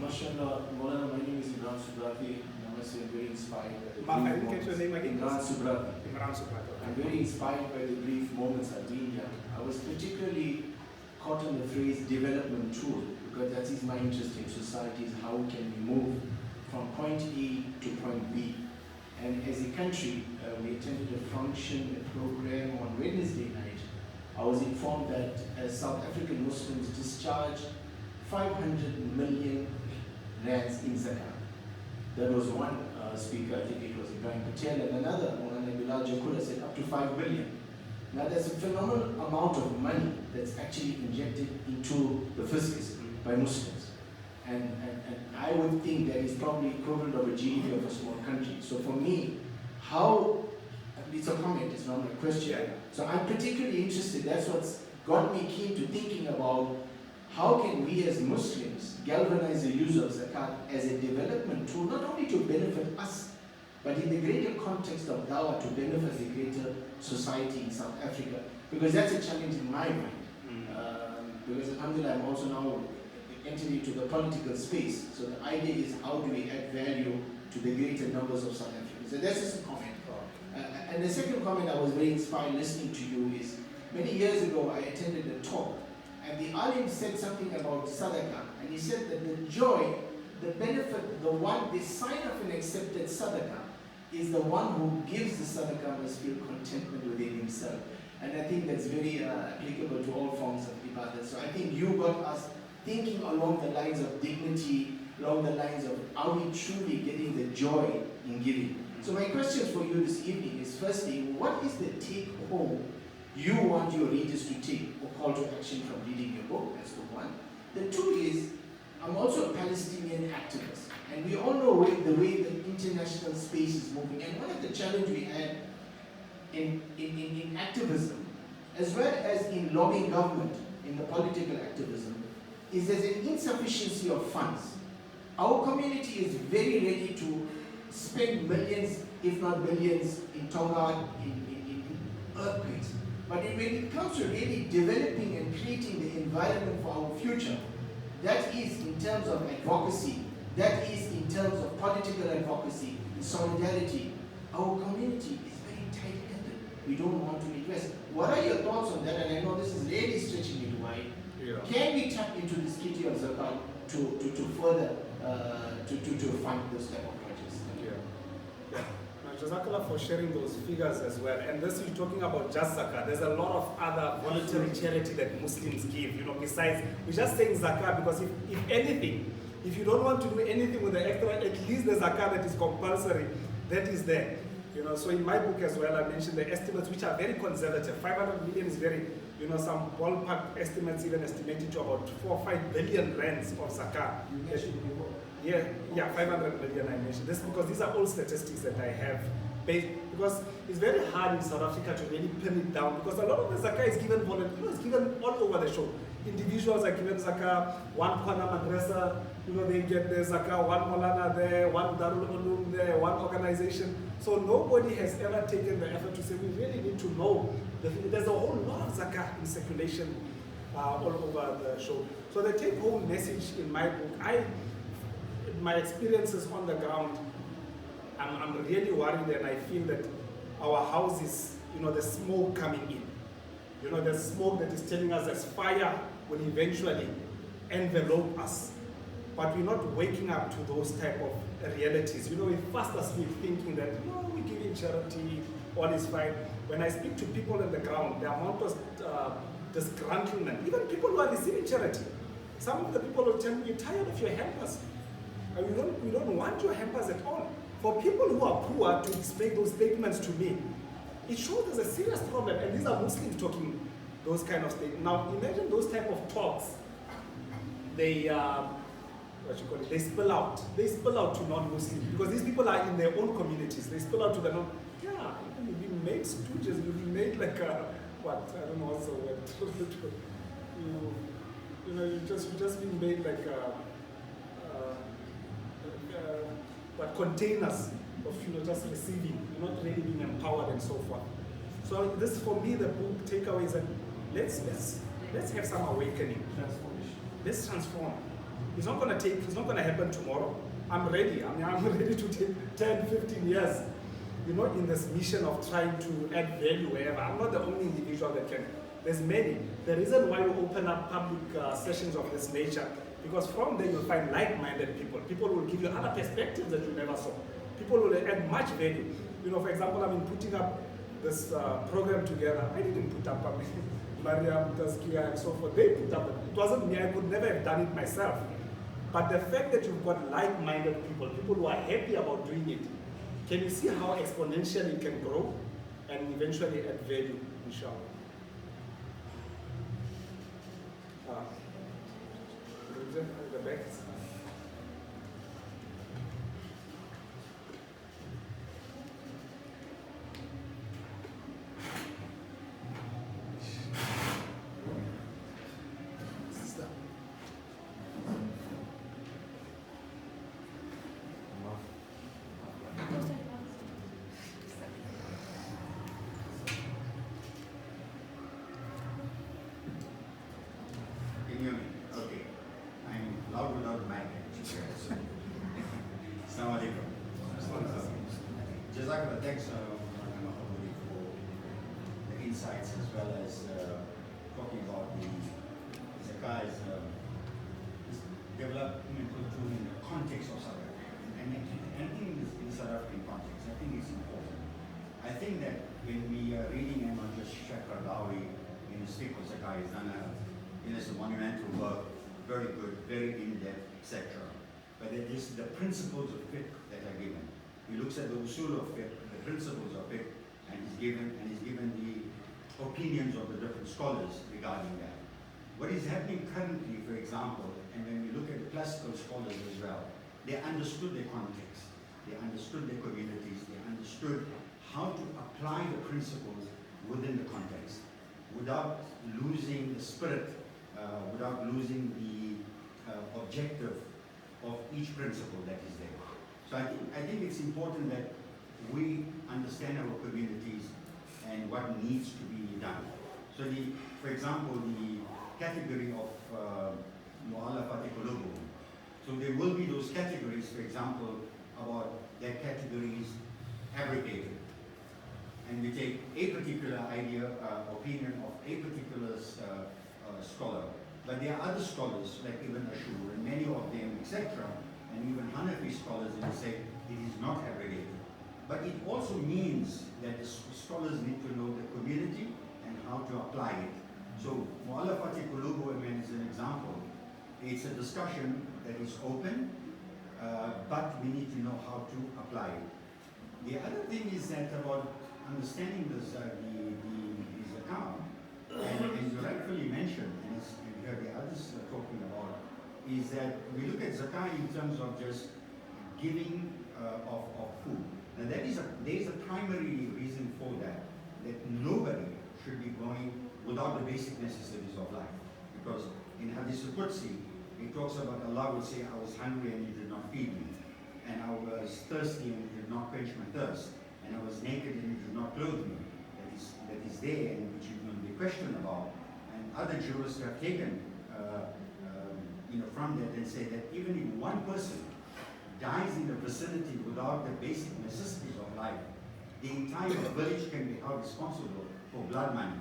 MashaAllah, Maulana, my name is Ebrahim Mokgubadi, and I must say I'm very inspired by the I didn't get your name again. Ebrahim Mokgubadi. Ebrahim Mokgubadi. I'm very inspired by the brief moments I've been here. I was particularly caught on the phrase development tool, because that is my interest in society, is how can we move from point A to point B. And as a country, we attended a function, a program on Wednesday night. I was informed that South African Muslims discharge 500 million rands in Zakah. There was one speaker, I think it was Ibrahim Patel, and another, Bilal Jakula, said up to 5 billion. Now there's a phenomenal amount of money that's actually injected into the fiscus by Muslims. And I would think that is probably equivalent of a GDP of a small country. So for me, it's a comment, it's not a question. So I'm particularly interested, that's what's got me keen to thinking about how can we as Muslims galvanize the use of zakat as a development tool, not only to benefit us, but in the greater context of dawah to benefit the greater society in South Africa. Because that's a challenge in my mind. Because alhamdulillah, I'm also now entering into the political space. So the idea is how do we add value to the greater numbers of South Africans. So that's just a comment. And the second comment I was very inspired listening to you is, many years ago I attended a talk, and the alim said something about sadaqah, and he said that the joy, the benefit, the sign of an accepted sadaqah is the one who gives the sadaqah must feel contentment within himself. And I think that's very applicable to all forms of ibadah. So I think you got us thinking along the lines of dignity, along the lines of are we truly getting the joy in giving. So my questions for you this evening is, firstly, what is the take home you want your readers to take or call to action from reading your book? That's the one. The two is, I'm also a Palestinian activist, and we all know the way the international space is moving. And one of the challenges we had in activism, as well as in lobbying government, in the political activism, is there's an insufficiency of funds. Our community is very ready to spend millions, if not billions, in Tonga, earthquakes. But when it comes to really developing and creating the environment for our future, that is in terms of advocacy, that is in terms of political advocacy, solidarity, our community is very tight-ended. We don't want to invest. What are your thoughts on that? And I know this is really stretching it wide. Yeah. Can we tap into this Treaty of Zakah to further to fund those type of projects? Yeah. Yeah. Now, Jazakallah for sharing those figures as well. And this you're talking about just Zakah. There's a lot of other voluntary charity that Muslims give, besides, we're just saying Zakah because if anything, if you don't want to do anything with the extra, at least the Zakah that is compulsory, that is there. So in my book as well, I mentioned the estimates which are very conservative. 500 million is very, some ballpark estimates even estimated to about 4 or 5 billion rands of Zakah. Yeah, 500 million I mentioned. This because these are all statistics that I have based, because it's very hard in South Africa to really pin it down because a lot of the Zakah is given it's given all over the show. Individuals are given Zakah, one Kwana Madrasa, they get their Zakah, one Molana there, one Darul Ulum there, one organization. So nobody has ever taken the effort to say, we really need to know. There's a whole lot of Zakah in circulation all over the show. So the take-home message in my book, my experiences on the ground, I'm really worried and I feel that our houses, the smoke coming in. The smoke that is telling us that fire will eventually envelope us. But we're not waking up to those type of realities. We're fast asleep thinking that, we're giving charity, all is fine. When I speak to people on the ground, the amount of disgruntlement, even people who are receiving charity, some of the people will tell me, you're tired of your helpers. And we don't want your helpers at all. For people who are poor to make those statements to me, it shows there's a serious problem, and these are Muslims talking those kind of statements. Now imagine those type of talks, they spill out. They spill out to non-Muslims because these people are in their own communities. They spill out to the you've been made stooges, you've been made like what? I don't know what's the word. You've just been made like containers of just receiving, not really being empowered and so forth. So this for me the book takeaway is that let's have some awakening. Let's transform. It's not gonna happen tomorrow. I'm ready. I'm ready to take 10, 15 years, in this mission of trying to add value wherever. I'm not the only individual that can. There's many. The reason why we open up public sessions of this nature, because from there you'll find like-minded people. People will give you other perspectives that you never saw. People will add much value. For example, I've been putting up this program together. I didn't put up Mariam, Tazkia, and so forth. They put up. It wasn't me. I could never have done it myself. But the fact that you've got like-minded people who are happy about doing it, can you see how exponentially it can grow and eventually add value, inshallah? The back. Can you hear me? Okay. I'm loud without mic actually. Assalamu alaikum. Jazakallah, thanks Ebrahim Mokgubadi for the insights as well as talking about the Zakah as development tool in the context of South Africa. And anything in South African context, I think it's important. I think that when we are reading and not just Sheikh Qaradawi in his fiqh of Zakah, he's done it's a monumental work, very good, very in-depth, etc. But it is the principles of fiqh that are given. He looks at the usul of fiqh, the principles of fiqh, and he's given the opinions of the different scholars regarding that. What is happening currently, for example, and when we look at the classical scholars as well, they understood their context, they understood their communities, they understood how to apply the principles within the context without losing the spirit, without losing the objective of each principle that is there. So I think it's important that we understand our communities and what needs to be done. So for example, the category of mu'allafat qulubuhum. So there will be those categories, for example, about that category is abrogated. And we take a particular idea, opinion of a particular scholar. But there are other scholars, like Ibn Ashur, and many of them, etc., and even Hanafi scholars, that say it is not abrogated. But it also means that the scholars need to know the community and how to apply it. So, Mu'allafati Qulubuhum is an example. It's a discussion that is open, but we need to know how to apply it. The other thing is that about understanding the zakah, and you rightfully mentioned, and you heard the others talking about, is that we look at zakah in terms of just giving of food. Now there is a primary reason for that nobody should be going without the basic necessities of life. Because in Hadith al-Qudsi, it talks about Allah will say, I was hungry and you did not feed me. And I was thirsty and you did not quench my thirst. And I was naked and you did not clothe me. That is there and which you will be questioned about. And other jurists have taken from that and say that even if one person dies in the vicinity without the basic necessities of life, the entire village can be held responsible for blood money.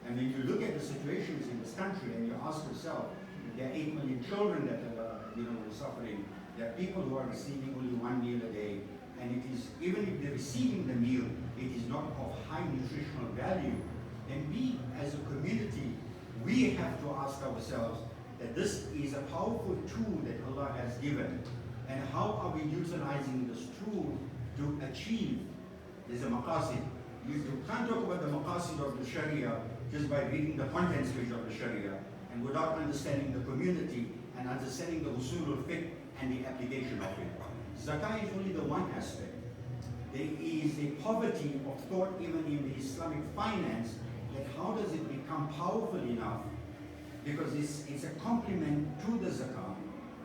And when you look at the situations in this country and you ask yourself, there are 8 million children that are suffering. There are people who are receiving only 1 meal a day. And it is, even if they're receiving the meal, it is not of high nutritional value. And we, as a community, we have to ask ourselves that this is a powerful tool that Allah has given. And how are we utilizing this tool to achieve? There's a maqasid. You can't talk about the maqasid of the Sharia just by reading the contents page of the Sharia and without understanding the community and understanding the usul al-fiqh and the application of it. Zakah is only the one aspect. There is a poverty of thought even in the Islamic finance that how does it become powerful enough, because it's a complement to the zakah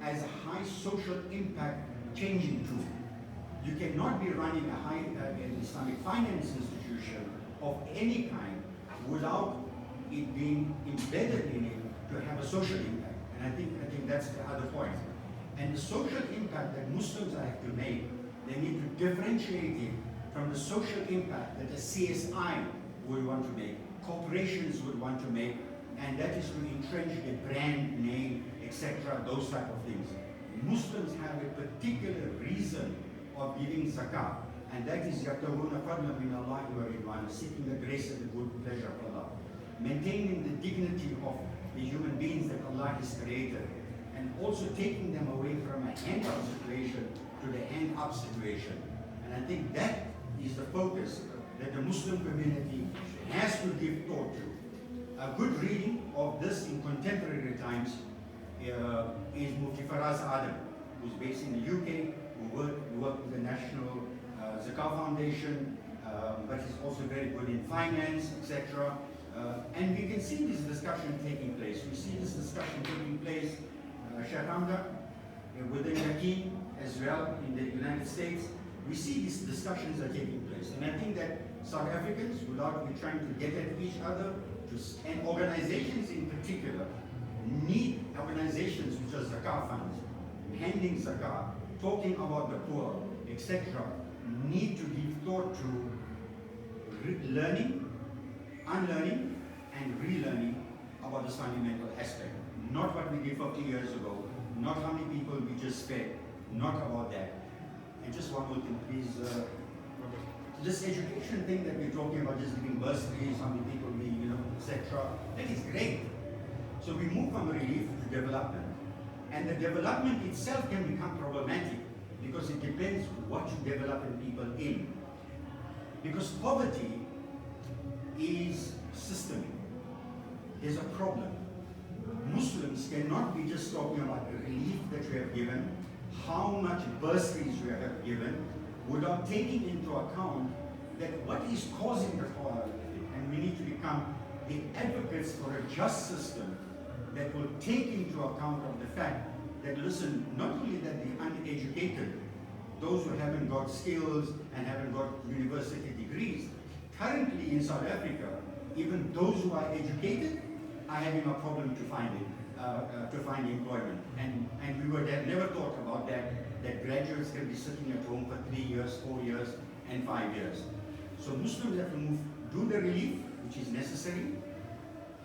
as a high social impact changing tool. You cannot be running an Islamic finance institution of any kind without it being embedded in it to have a social impact. And I think that's the other point. And the social impact that Muslims have to make, they need to differentiate it from the social impact that a CSI would want to make, corporations would want to make, and that is to entrench their brand name, etc., those type of things. Muslims have a particular reason of giving zakah, and that is يَبْتَغُونَ فَضْلًا مِنَ اللَّهِ وَرِضْوَانَهُ, seeking the grace and the good pleasure of Allah, maintaining the dignity of the human beings that Allah has created, and also taking them away from a hand-out situation to the hand-up situation. And I think that is the focus that the Muslim community has to give thought to. A good reading of this in contemporary times is Mufti Faraz Adam, who's based in the UK, who worked with the National Zakah Foundation, but he's also very good in finance, etc. And we can see this discussion taking place. We see this discussion taking place, Sheikh Hamda, within Yaqeen as well in the United States. We see these discussions are taking place. And I think that South Africans, without we trying to get at each other, and organizations in particular, need organizations which are zakah funds, handing zakah, talking about the poor, etc., need to give thought to learning, unlearning, and relearning about this fundamental aspect. Not what we did 50 years ago, not how many people we just fed, not about that. And just one more thing, please. This education thing that we're talking about, just giving bursaries, how many people we, etc., that is great. So we move from relief to development. And the development itself can become problematic because it depends what you develop in people in. Because poverty is systemic. There's a problem. Muslims cannot be just talking about the relief that we have given, how much bursaries we have given, without taking into account that what is causing the poverty, and we need to become the advocates for a just system that will take into account of the fact that, listen, not only that the uneducated, those who haven't got skills and haven't got university degrees, currently in South Africa, even those who are educated are having a problem to find employment. And we would have never thought about that graduates can be sitting at home for 3 years, 4 years, and 5 years. So Muslims have to do the relief, which is necessary,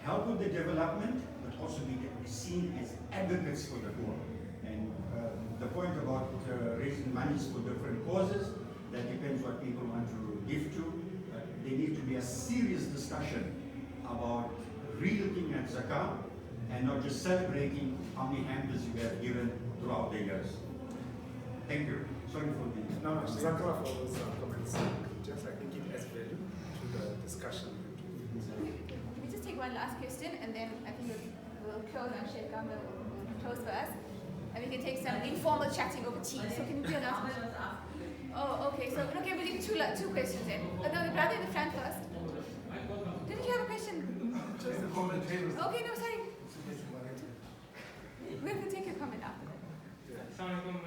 help with the development, but also be seen as advocates for the poor. And the point about raising monies for different causes, that depends what people want to give to. There needs to be a serious discussion about re-looking at zakah and not just celebrating how many hampers you have given throughout the years. Thank you. Sorry for the... No, Zakah for those comments. Just I think it adds value to the discussion. Can we just take one last question, and then I think we'll close on Sheikh Gamba will close for us. And we can take some informal chatting over tea. So can you be announced? Oh, okay. So, okay, we'll leave two questions then. But no, the brother in the front first. Didn't you have a question? Just a comment. Okay, no, sorry. We'll take your comment after. Assalamualaikum.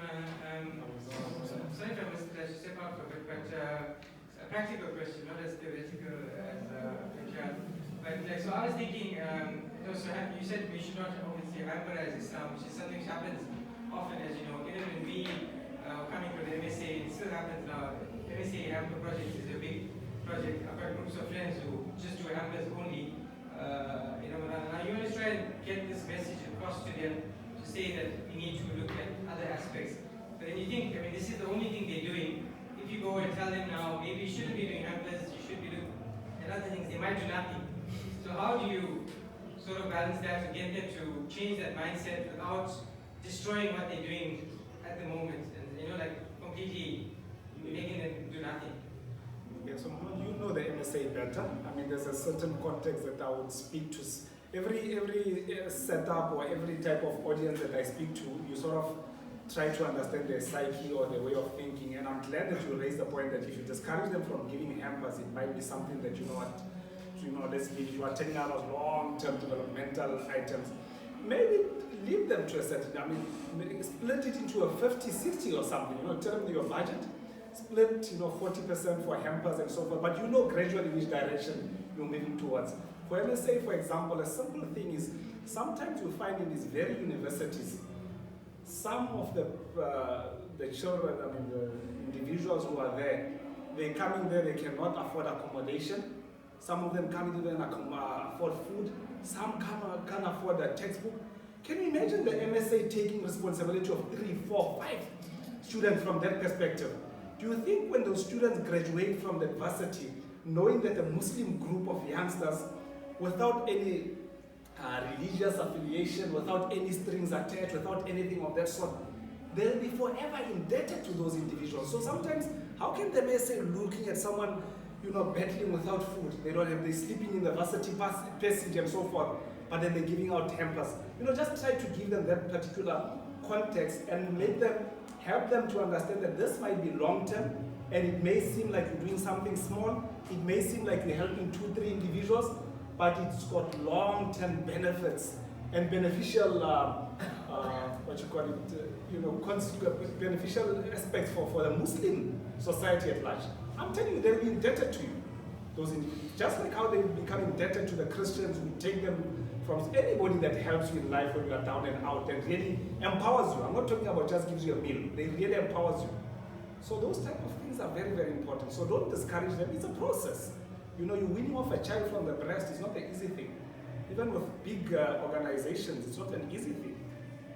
Sorry if I missed that, step out for a bit, but a practical question, not as theoretical as Richard. But like, so I was thinking, you said we should not obviously hyperize Islam, which is something which happens often, as you know. Even when we coming from the MSA, it still happens now. MSA hamper project is a big project. I've got groups of friends who just do hampers only. Now you want to try and get this message across to them to say that we need to look at other aspects. But then you think, I mean, this is the only thing they're doing. If you go and tell them now, maybe you shouldn't be doing hampers, you should be doing and other things, they might do nothing. So how do you sort of balance that to get them to change that mindset without destroying what they're doing at the moment, and like completely making them do nothing? Yeah, so you know the MSA better. I mean, there's a certain context that I would speak to. Every setup or every type of audience that I speak to, you sort of try to understand their psyche or their way of thinking. And I'm glad that you raised the point that if you discourage them from giving hampers, it might be something that, let's leave. You are taking out of long-term developmental items. Maybe leave them to a certain, split it into a 50-60 or something, tell them your budget. Split, 40% for hampers and so forth, but gradually which direction you're moving towards. For MSA, for example, a simple thing is, sometimes you find in these very universities, some of the children, the individuals who are there, they come in there, they cannot afford accommodation. Some of them come in there and afford food. Some can't afford a textbook. Can you imagine the MSA taking responsibility of 3, 4, 5 students from that perspective? Do you think when those students graduate from the university, knowing that a Muslim group of youngsters, without any religious affiliation, without any strings attached, without anything of that sort, they'll be forever indebted to those individuals? So sometimes, how can the MSA looking at someone, battling without food, they're sleeping in the varsity passage and so forth, but then they're giving out hampers? Just try to give them that particular context and help them to understand that this might be long-term, and it may seem like you're doing something small, it may seem like you're helping 2, 3 individuals, but it's got long-term benefits and beneficial, beneficial aspects for the Muslim society at large. I'm telling you, they'll be indebted to you. Just like how they become indebted to the Christians who take them from anybody that helps you in life when you are down and out and really empowers you. I'm not talking about just gives you a meal. They really empowers you. So those type of things are very, very important. So don't discourage them. It's a process. You're winning off a child from the breast is not an easy thing. Even with big organizations, it's not an easy thing.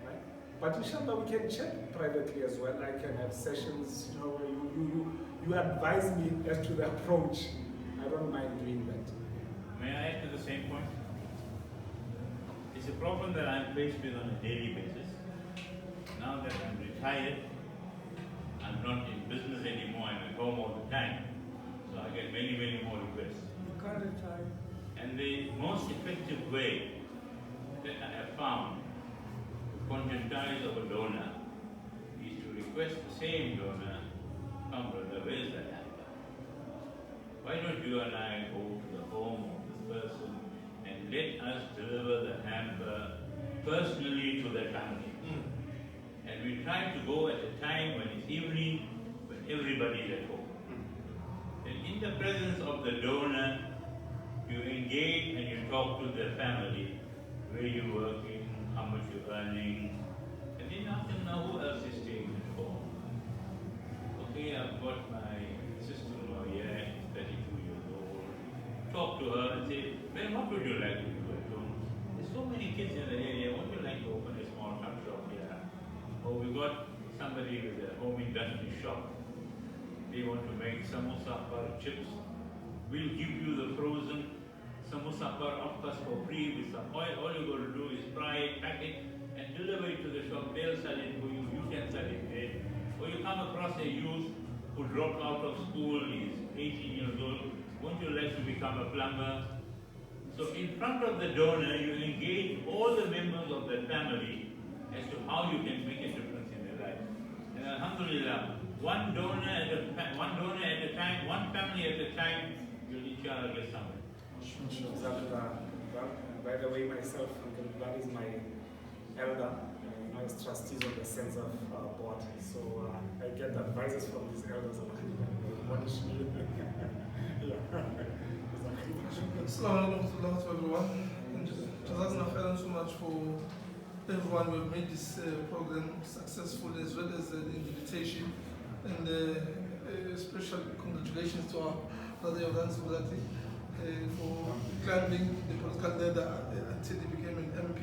Right? But inshallah, we can chat privately as well. I can have sessions, where you advise me as to the approach. I don't mind doing that. May I add to the same point? It's a problem that I'm faced with on a daily basis. Now that I'm retired, I'm not in business anymore, I'm at home all the time. So I get many, many more requests. You can't retire. And the most effective way that I have found to conscientize of a donor is to request the same donor, come brother, where's that hamper? Why don't you and I go to the home of this person and let us deliver the hamper personally to the family? And we try to go at a time when it's evening, when everybody is at home. And in the presence of the donor, you engage and you talk to the family, where you're working, how much you're earning, and then ask them now who else is staying at home. Okay, I've got my sister-in-law here, she's 32 years old. Talk to her and say, well, what would you like to do at home? There's so many kids in the area, would you like to open a small tuck shop here? Or we got somebody with a home industry shop. They want to make samosa or chips. We'll give you the frozen samosa bar of course for free with some oil. All you got to do is fry it, pack it, and deliver it to the shop. They'll sell it for you. You can sell it there. Or you come across a youth who dropped out of school. He's 18 years old. Won't you like to become a plumber? So in front of the donor, you engage all the members of the family as to how you can make a difference in their life. And alhamdulillah, one donor at a time, one family at a time, you'll inshallah get somewhere. By the way, myself, Uncle Vlad is my elder, as trustees of the Sense of Board. So I get the advices from these elders. Assalamu alaikum to everyone. And Jazakallah khairan so much for everyone who have made this program successful, as well as the invitation. And special congratulations to our brother Ebrahim Mokgubadi for climbing the political ladder until he became an MP.